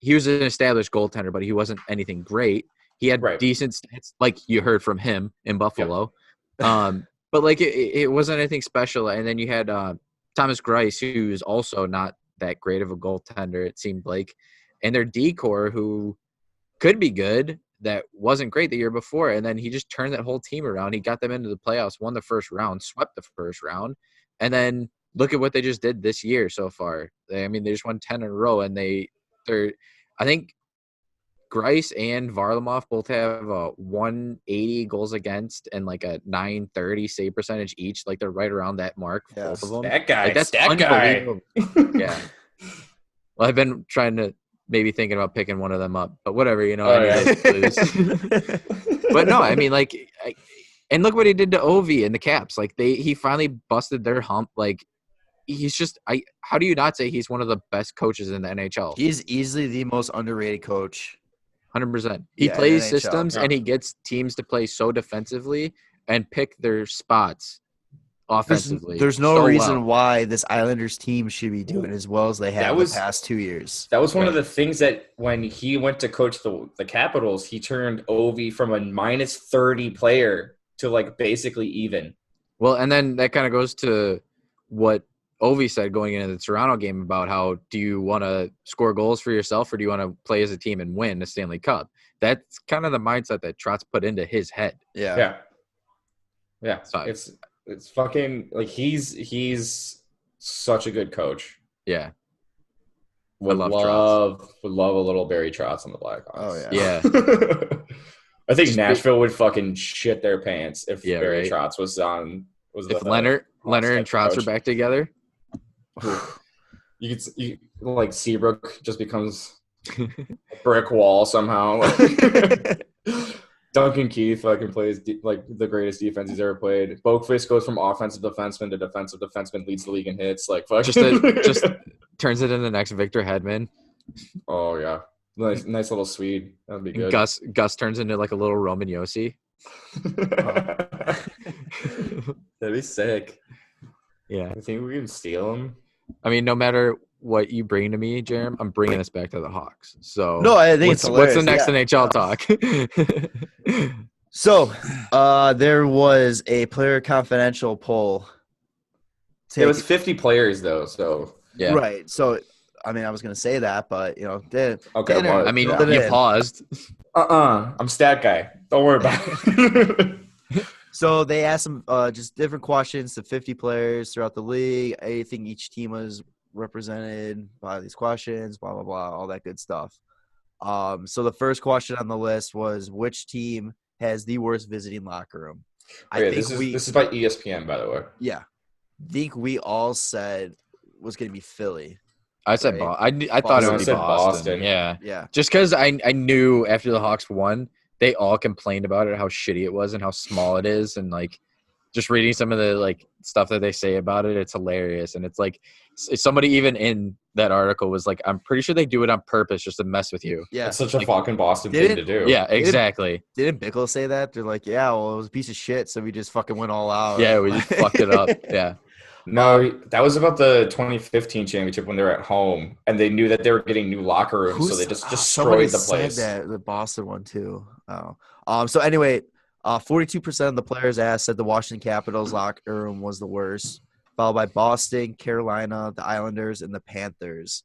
he was an established goaltender, but he wasn't anything great. He had decent stats, like you heard from him in Buffalo. Yep. But like it wasn't anything special. And then you had Thomas Greiss, who's also not that great of a goaltender, it seemed like, and their D-core, who could be good, that wasn't great the year before. And then he just turned that whole team around. He got them into the playoffs, won the first round, swept the first round, and then look at what they just did this year so far. They just won 10 in a row, and they're I think Greiss and Varlamov both have 180 goals against and like a 930 save percentage each. Like they're right around that mark, both of them. That guy, like, that's that guy. Yeah. Well, I've been trying to maybe thinking about picking one of them up, but whatever, But no, I mean, like, and look what he did to Ovi and the Caps. Like he finally busted their hump. Like he's just, how do you not say he's one of the best coaches in the NHL? He's easily the most underrated coach. 100%. He plays systems and he gets teams to play so defensively and pick their spots offensively. There's no reason why this Islanders team should be doing as well as they have the past 2 years. That was one of the things that when he went to coach the Capitals, he turned Ovi from a minus 30 player to like basically even. Well, and then that kind of goes to what Ovi said going into the Toronto game about how do you want to score goals for yourself or do you want to play as a team and win the Stanley Cup? That's kind of the mindset that Trotz put into his head. Yeah. So it's fucking like he's such a good coach. Yeah. Would love a little Barry Trotz on the Blackhawks. Oh yeah. I think Nashville would fucking shit their pants if Barry right. Trotz was on. If Leonard and Trotz are back together. You like Seabrook just becomes a brick wall somehow. Duncan Keith fucking plays like the greatest defense he's ever played. Boakfist goes from offensive defenseman to defensive defenseman, leads the league in hits. Like fuck. Just turns it into the next Victor Hedman. Oh yeah, nice little Swede. That'd be good. Gus turns into like a little Roman Yossi. That'd be sick. Yeah, I think we can steal him. I mean, no matter what you bring to me, Jarom, I'm bringing us back to the Hawks. So no, I think it's hilarious. What's the next NHL talk? So, there was a player confidential poll. It was 50 players though, so yeah, right. So, I mean, I was gonna say that, but okay. Tanner, I mean, you paused. I'm stat guy. Don't worry about it. So they asked them just different questions to 50 players throughout the league. I think each team was represented by these questions, blah, blah, blah, all that good stuff. So the first question on the list was, which team has the worst visiting locker room? This is by ESPN, by the way. Yeah. I think we all said was going to be Philly. I said right? I thought it would be said Boston. Yeah. Just because I knew after the Hawks won, they all complained about it, how shitty it was and how small it is. And like just reading some of the like stuff that they say about it, it's hilarious. And it's like somebody even in that article was like, I'm pretty sure they do it on purpose just to mess with you. Yeah. It's such a fucking Boston thing to do. Yeah, exactly. Didn't Bickle say that? They're like, yeah, well, it was a piece of shit. So we just fucking went all out. Yeah, we just fucked it up. Yeah. No, that was about the 2015 championship when they were at home and they knew that they were getting new locker rooms, so they just destroyed the place. Said that, the Boston one too. Oh, so anyway, 42% of the players asked said the Washington Capitals locker room was the worst, followed by Boston, Carolina, the Islanders, and the Panthers.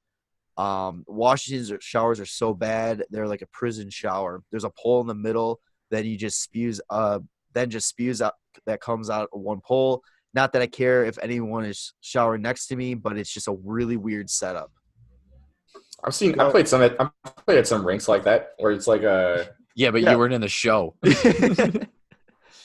Washington's showers are so bad; they're like a prison shower. There's a pole in the middle, then you just spews out that comes out of one pole. Not that I care if anyone is showering next to me, but it's just a really weird setup. I played at some rinks like that where it's like a Yeah, but Yeah. you weren't in the show.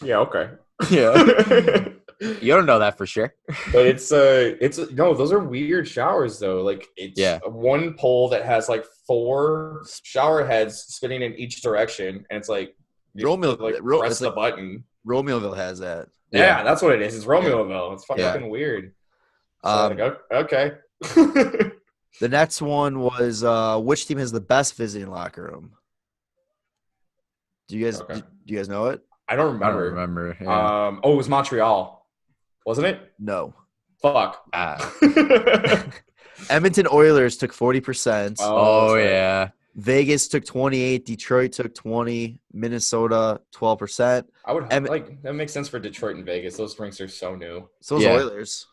yeah, okay. Yeah. You don't know that for sure. But it's no, those are weird showers though. Like it's one pole that has like 4 shower heads spinning in each direction, and it's like you press the button. Romeoville has that. Yeah, that's what it is. It's Romeoville. It's fucking weird. So okay. The next one was which team has the best visiting locker room? Do you guys know it? I don't remember. I don't remember. Yeah. It was Montreal, wasn't it? No. Fuck. Edmonton Oilers took 40%. Oh yeah. Vegas took 28%. Detroit took 20%. Minnesota 12%. I would that makes sense for Detroit and Vegas. Those rinks are so new. So is Oilers.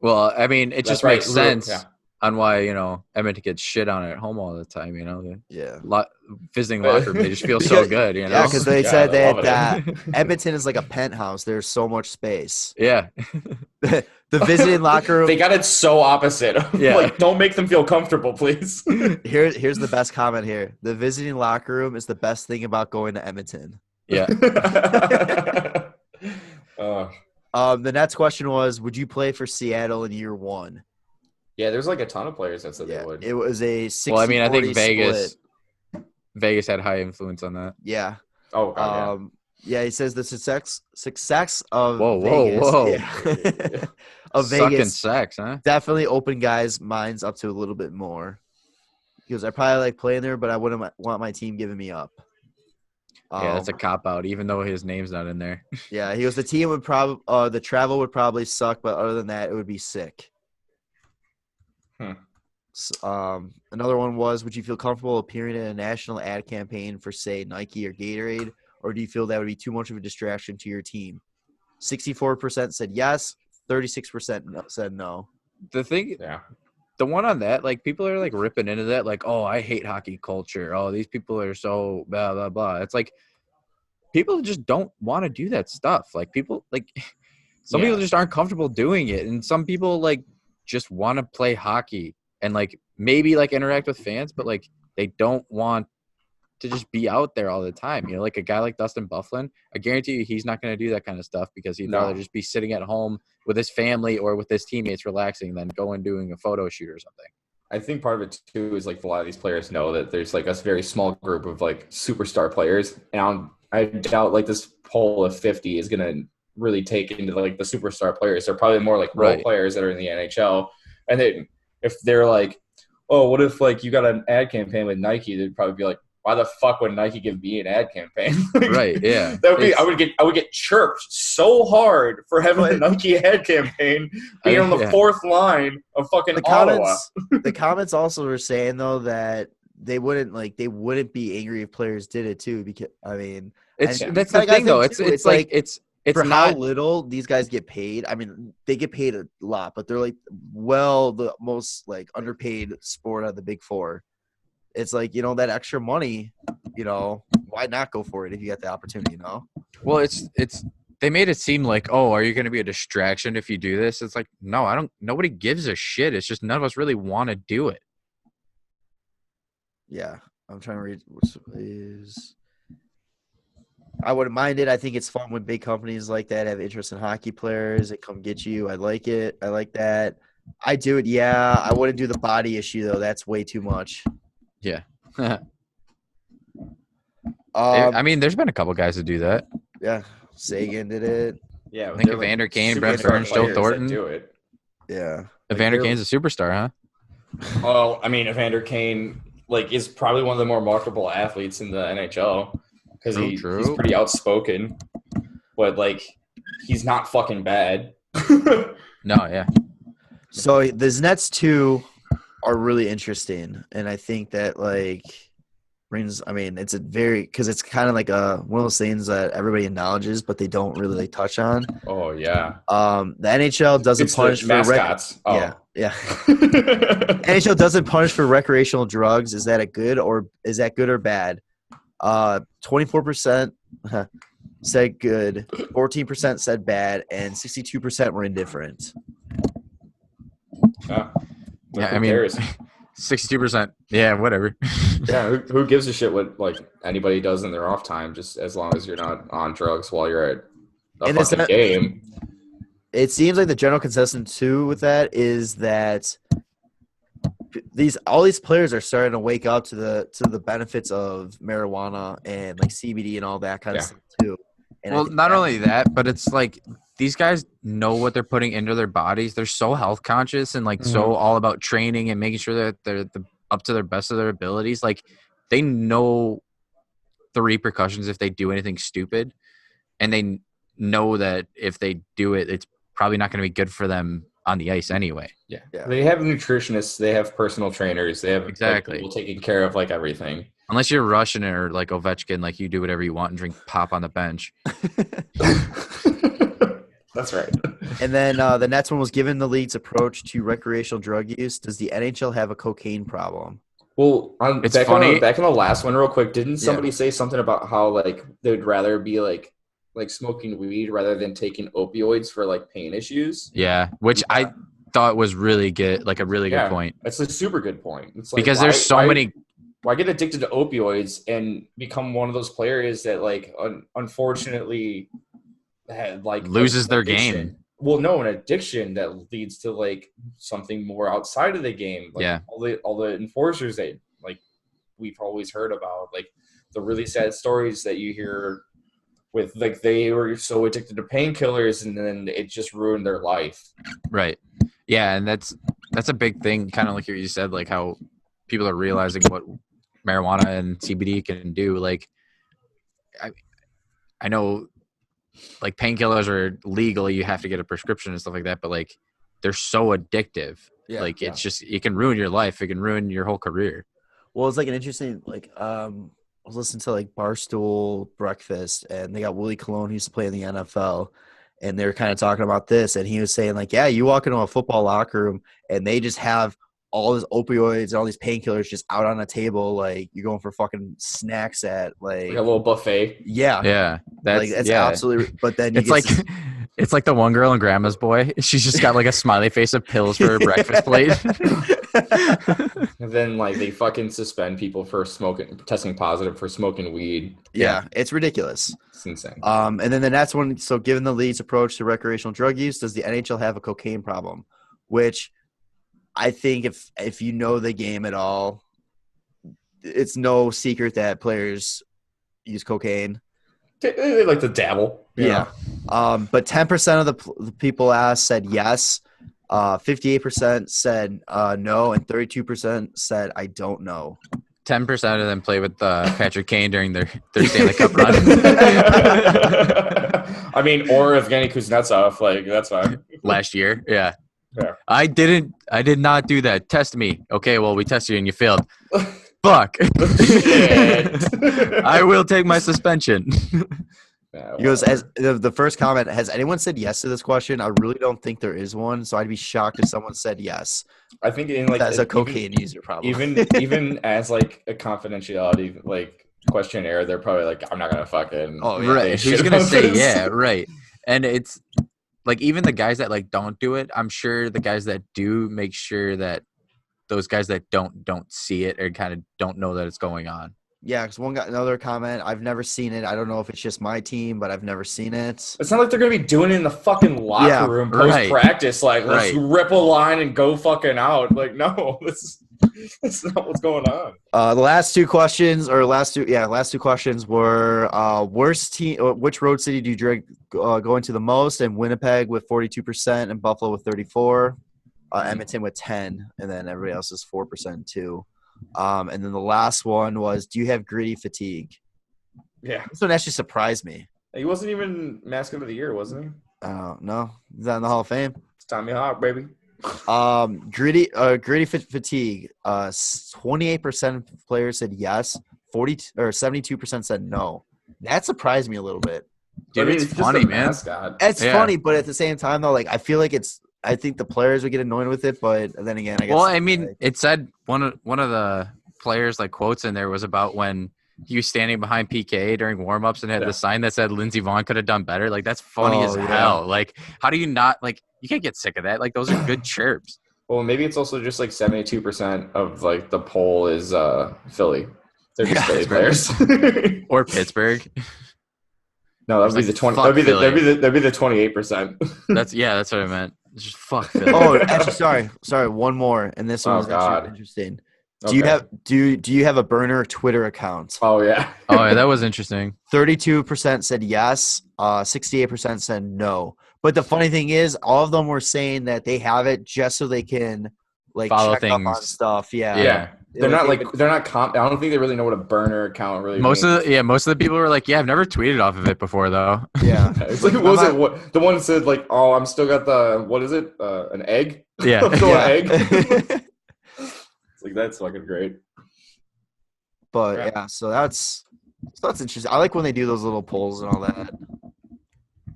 Well, I mean, it just right. makes sense Yeah. on why Edmonton gets shit on at home all the time. Yeah. Visiting locker room, they just feel so good. Yeah, because they said they that love Edmonton is like a penthouse. There's so much space. Yeah. The visiting locker room. They got it so opposite. Yeah. Like, don't make them feel comfortable, please. Here's the best comment here. The visiting locker room is the best thing about going to Edmonton. Yeah. The next question was, would you play for Seattle in year 1? Yeah, there's like a ton of players that said they would. It was a 60-40 Well, I mean, I think split. Vegas had high influence on that. Yeah. Oh, God, yeah. He says the success of Whoa, Vegas, whoa. of Sucking Vegas sex, huh? definitely opened guys' minds up to a little bit more. Because I probably like playing there, but I wouldn't want my team giving me up. Yeah, that's a cop out, even though his name's not in there. Yeah, he goes, the team would probably the travel would probably suck, but other than that, it would be sick. Another one was, would you feel comfortable appearing in a national ad campaign for, say, Nike or Gatorade, or do you feel that would be too much of a distraction to your team? 64% said yes, 36% said no. The one on that, like, people are like ripping into that, like, oh, I hate hockey culture. Oh, these people are so blah blah blah. It's like people just don't want to do that stuff. Like people, like some people just aren't comfortable doing it, and some people like just want to play hockey and like maybe like interact with fans, but like they don't want to just be out there all the time. Like a guy like Dustin Byfuglien, I guarantee you he's not going to do that kind of stuff because he'd rather just be sitting at home with his family or with his teammates relaxing than go and doing a photo shoot or something. I think part of it too is like a lot of these players know that there's like a very small group of like superstar players, and I doubt like this poll of 50 is going to really take into like the superstar players. They're probably more like role players that are in the NHL, and if they're like, oh, what if like you got an ad campaign with Nike? They'd probably be like, why the fuck would Nike give me an ad campaign? Right, yeah. That would be I would get chirped so hard for having a Nike ad campaign being on the fourth line of fucking Ottawa. The comments also were saying though that they wouldn't be angry if players did it too, because I mean that's the thing though. It's like it's for not how little these guys get paid. I mean, they get paid a lot, but they're like the most like underpaid sport out of the big four. It's like, that extra money, why not go for it if you get the opportunity, Well, it's they made it seem like, oh, are you going to be a distraction if you do this? It's like, no, nobody gives a shit. It's just none of us really want to do it. Yeah. I'm trying to read which is. I wouldn't mind it. I think it's fun when big companies like that have interest in hockey players. They come get you. I like it. I like that. I do it. Yeah. I wouldn't do the body issue though. That's way too much. Yeah. I mean, there's been a couple guys that do that. Yeah. Sagan did it. Yeah. I think Evander Kane, Brent Burns, Joe Thornton. Do it. Yeah. Evander Kane's a superstar, huh? Well, I mean, Evander Kane is probably one of the more marketable athletes in the NHL because he's pretty outspoken, but he's not fucking bad. No, yeah. So the Nets 2 are really interesting, and I think that brings. I mean, it's a very because it's kind of like one of those things that everybody acknowledges, but they don't really like touch on. Oh yeah. The NHL doesn't It's punish the for mascots. Yeah. NHL doesn't punish for recreational drugs. Is that good or bad? 24% said good, 14% said bad, and 62% were indifferent. Yeah, I mean, 62%. Yeah, whatever. Yeah, who gives a shit what like anybody does in their off time, just as long as you're not on drugs while you're at a fucking game. It seems like the general consensus too with that is that all these players are starting to wake up to the benefits of marijuana and like CBD and all that kind of stuff too. And well, not only that, but it's like these guys know what they're putting into their bodies. They're so health conscious and like so all about training and making sure that they're up to their best of their abilities. Like they know the repercussions if they do anything stupid, and they know that if they do it, it's probably not going to be good for them on the ice anyway. Yeah. They have nutritionists, they have personal trainers, they have people taking care of like everything. Unless you're Russian or like Ovechkin, like you do whatever you want and drink pop on the bench. That's right. And then the next one was, given the league's approach to recreational drug use, does the NHL have a cocaine problem? Well, it's funny. Back in the last one real quick, didn't somebody say something about how like they would rather be like smoking weed rather than taking opioids for like pain issues? Yeah, which I thought was really good, like a really good point. It's a super good point. It's like, because there's so many. Why get addicted to opioids and become one of those players that like unfortunately had like loses their game? Well, no, an addiction that leads to like something more outside of the game. Like, all the enforcers that like we've always heard about, like the really sad stories that you hear with like they were so addicted to painkillers and then it just ruined their life. Right. Yeah, and that's a big thing, kind of like you said, like how people are realizing what marijuana and CBD can do. Like I know like painkillers are legal, you have to get a prescription and stuff like that, but like they're so addictive. It's just, it can ruin your life, it can ruin your whole career. Well, it's like an interesting I was listening to like Barstool Breakfast, and they got Willie Colon, who used to play in the NFL, and they were kind of talking about this, and he was saying like, yeah, you walk into a football locker room and they just have all these opioids and all these painkillers just out on a table, like you're going for fucking snacks at like a little buffet. Yeah, that's absolutely. But then it's like it's like the one girl in Grandma's Boy. She's just got like a smiley face of pills for her breakfast plate. And then like they fucking suspend people for testing positive for smoking weed. Yeah, it's ridiculous. It's insane. And then the next one. So, given the league's approach to recreational drug use, does the NHL have a cocaine problem? Which I think if you know the game at all, it's no secret that players use cocaine. They like to dabble. Yeah. But 10% of the people asked said yes. 58% said no, and 32% said I don't know. 10% of them play with Patrick Kane during their Stanley Cup run. I mean, or Evgeny Kuznetsov, like that's fine. Last year, yeah. I did not do that. Test me. Okay, well, we tested you and you failed. Fuck. I will take my suspension. He goes, as the first comment, has anyone said yes to this question? I really don't think there is one, so I'd be shocked if someone said yes. I think that's a cocaine user problem. Even as like a confidentiality like questionnaire, they're probably like, I'm not gonna fucking. Oh yeah, right. Who's gonna say yeah? Right. And it's like even the guys that like don't do it, I'm sure the guys that do make sure that those guys that don't see it or kind of don't know that it's going on. Yeah, because one got another comment. I've never seen it. I don't know if it's just my team, but I've never seen it. It's not like they're going to be doing it in the fucking locker room post-practice. Like, let's rip a line and go fucking out. Like, no, that's not what's going on. The last two questions were worst team. Which road city do you go into the most? And Winnipeg with 42% and Buffalo with 34%. Edmonton with 10%, and then everybody else is 4% too. And then the last one was, do you have gritty fatigue? Yeah. This one actually surprised me. He wasn't even mascot of the year, wasn't he? No. Is that in the Hall of Fame? It's Tommy Hawk, baby. Gritty fatigue. 28% of players said yes. 72% said no. That surprised me a little bit. Dude, it's just funny, a man. mascot. It's Yeah. funny, but at the same time, though, like I feel like I think the players would get annoyed with it, but then again, I guess. Well, I mean, like, it said one of the players like quotes in there was about when he was standing behind PK during warmups and had Yeah. the sign that said Lindsey Vaughn could have done better. Like that's funny as yeah. hell. Like how do you not like you can't get sick of that? Like those are good chirps. Well, maybe it's also just like 72% of like the poll is Philly. They're just Philly players. Or Pittsburgh. No, that'd be Like, the 20. fuck That'd be the 28%. That's what I meant. It's just fuck Philly. oh, actually, sorry, one more, and this one Oh, was God. actually interesting. Okay. Do you have a burner Twitter account? Oh yeah. Oh yeah, that was interesting. 32% said yes. 68% said no. But the funny thing is, all of them were saying that they have it just so they can like Follow check up on things. stuff. Yeah. Yeah. They're not I don't think they really know what a burner account really Most means. of the people were like, yeah, I've never tweeted off of it before though. Yeah. It's like what the one said like, oh, I'm still got the what is it? An egg? Yeah. I'm still Yeah. an egg. It's like that's fucking great. But Yeah. yeah, so that's interesting. I like when they do those little polls and all that.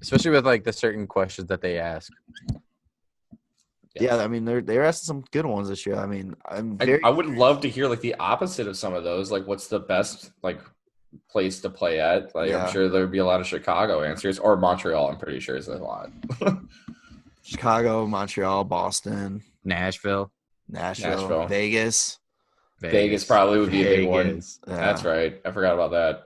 Especially with like the certain questions that they ask. Yeah, I mean they're asking some good ones this year. I mean, I would love to hear like the opposite of some of those. Like, what's the best like place to play at? Like, Yeah. I'm sure there'd be a lot of Chicago answers or Montreal. I'm pretty sure is a lot. Chicago, Montreal, Boston, Nashville. Nashville, Vegas. Vegas probably would be a big one. Vegas. Yeah. That's right. I forgot about that.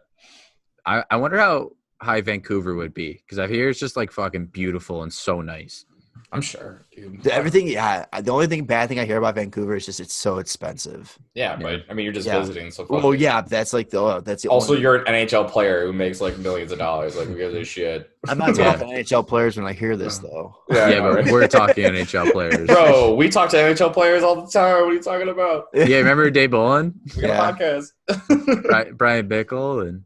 I wonder how high Vancouver would be because I hear it's just like fucking beautiful and so nice. I'm sure, dude. Everything, yeah. The only bad thing I hear about Vancouver is just it's so expensive. Yeah, but I mean, you're just Yeah. visiting. So Well, yeah, that's like that's the Also, only, you're an NHL player who makes like millions of dollars. Like, who gives a shit? I'm not Yeah. talking NHL players when I hear this though. Yeah, I know, but right? we're talking NHL players. Bro, we talk to NHL players all the time. What are you talking about? Yeah, remember Dave Bolin, We got Yeah. a podcast. Brian Bickle, and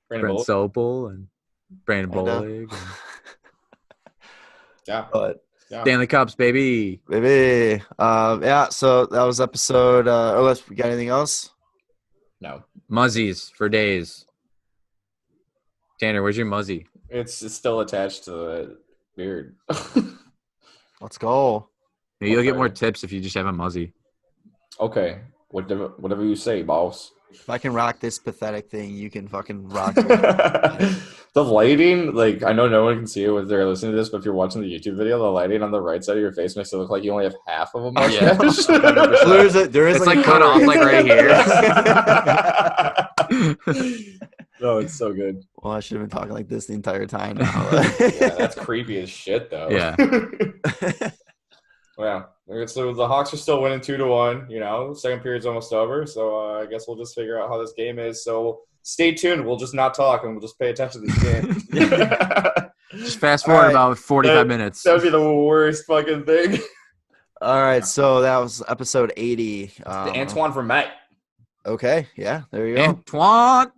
Brandon Brent Bullock. Sopel, and Brandon I know. Bollig, and Yeah. But Yeah. Stanley Cups, baby. maybe, yeah. So that was episode. Unless we got anything else. No. Muzzies for days. Tanner, where's your muzzy? It's still attached to the beard. Let's go. Maybe you'll get Okay. more tips if you just have a muzzy. Okay. Whatever you say, boss. If I can rock this pathetic thing, you can fucking rock. The lighting, like I know no one can see it when they're listening to this, but if you're watching the YouTube video, the lighting on the right side of your face makes it look like you only have half of a Yeah. mustache. So there is It's like like cut off like right here. No, it's so good. Well, I should have been talking like this the entire time. Now. Yeah, that's creepy as shit, though. Yeah. Yeah. So the Hawks are still winning 2-1. You know, second period's almost over. So I guess we'll just figure out how this game is. So stay tuned. We'll just not talk and we'll just pay attention to this game. Just fast forward All right. about 45 minutes. That would be the worst fucking thing. All right, so that was episode 80. Antoine Vermette. Okay, yeah, there you go. Antoine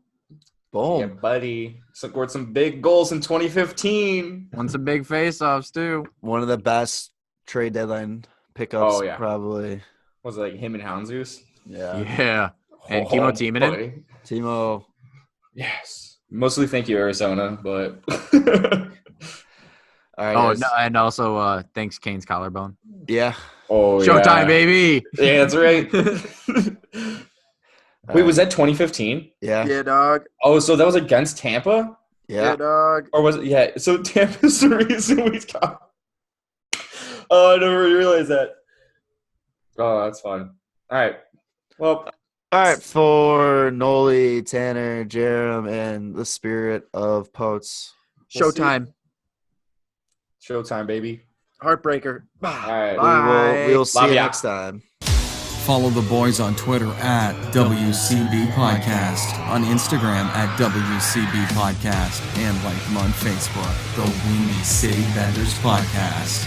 Boom. Yeah, buddy. Scored some big goals in 2015. won some big face-offs too. One of the best trade deadline pickups, Oh, yeah. probably. Was it like him and Houndzeus? Yeah. Yeah. And Timo Timonen? boy. Timo. Yes. Mostly thank you, Arizona, but All right. Oh guys. no, and also thanks Kane's collarbone. Yeah. oh Showtime, baby. Yeah, that's right. Wait, was that 2015? Yeah. dog. Oh, so that was against Tampa? Yeah. dog. Or was it? Yeah, so Tampa's the reason we got. Oh, I never realized that. Oh, that's fun. All right. Well, All right, for Nolly, Tanner, Jarom, and the spirit of Poets. We'll see. Showtime. showtime, baby. Heartbreaker. All right. Bye. We'll see Love you ya. next time. Follow the boys on Twitter at WCBPodcast, on Instagram at WCBPodcast, and like them on Facebook, the Windy City Benders Podcast.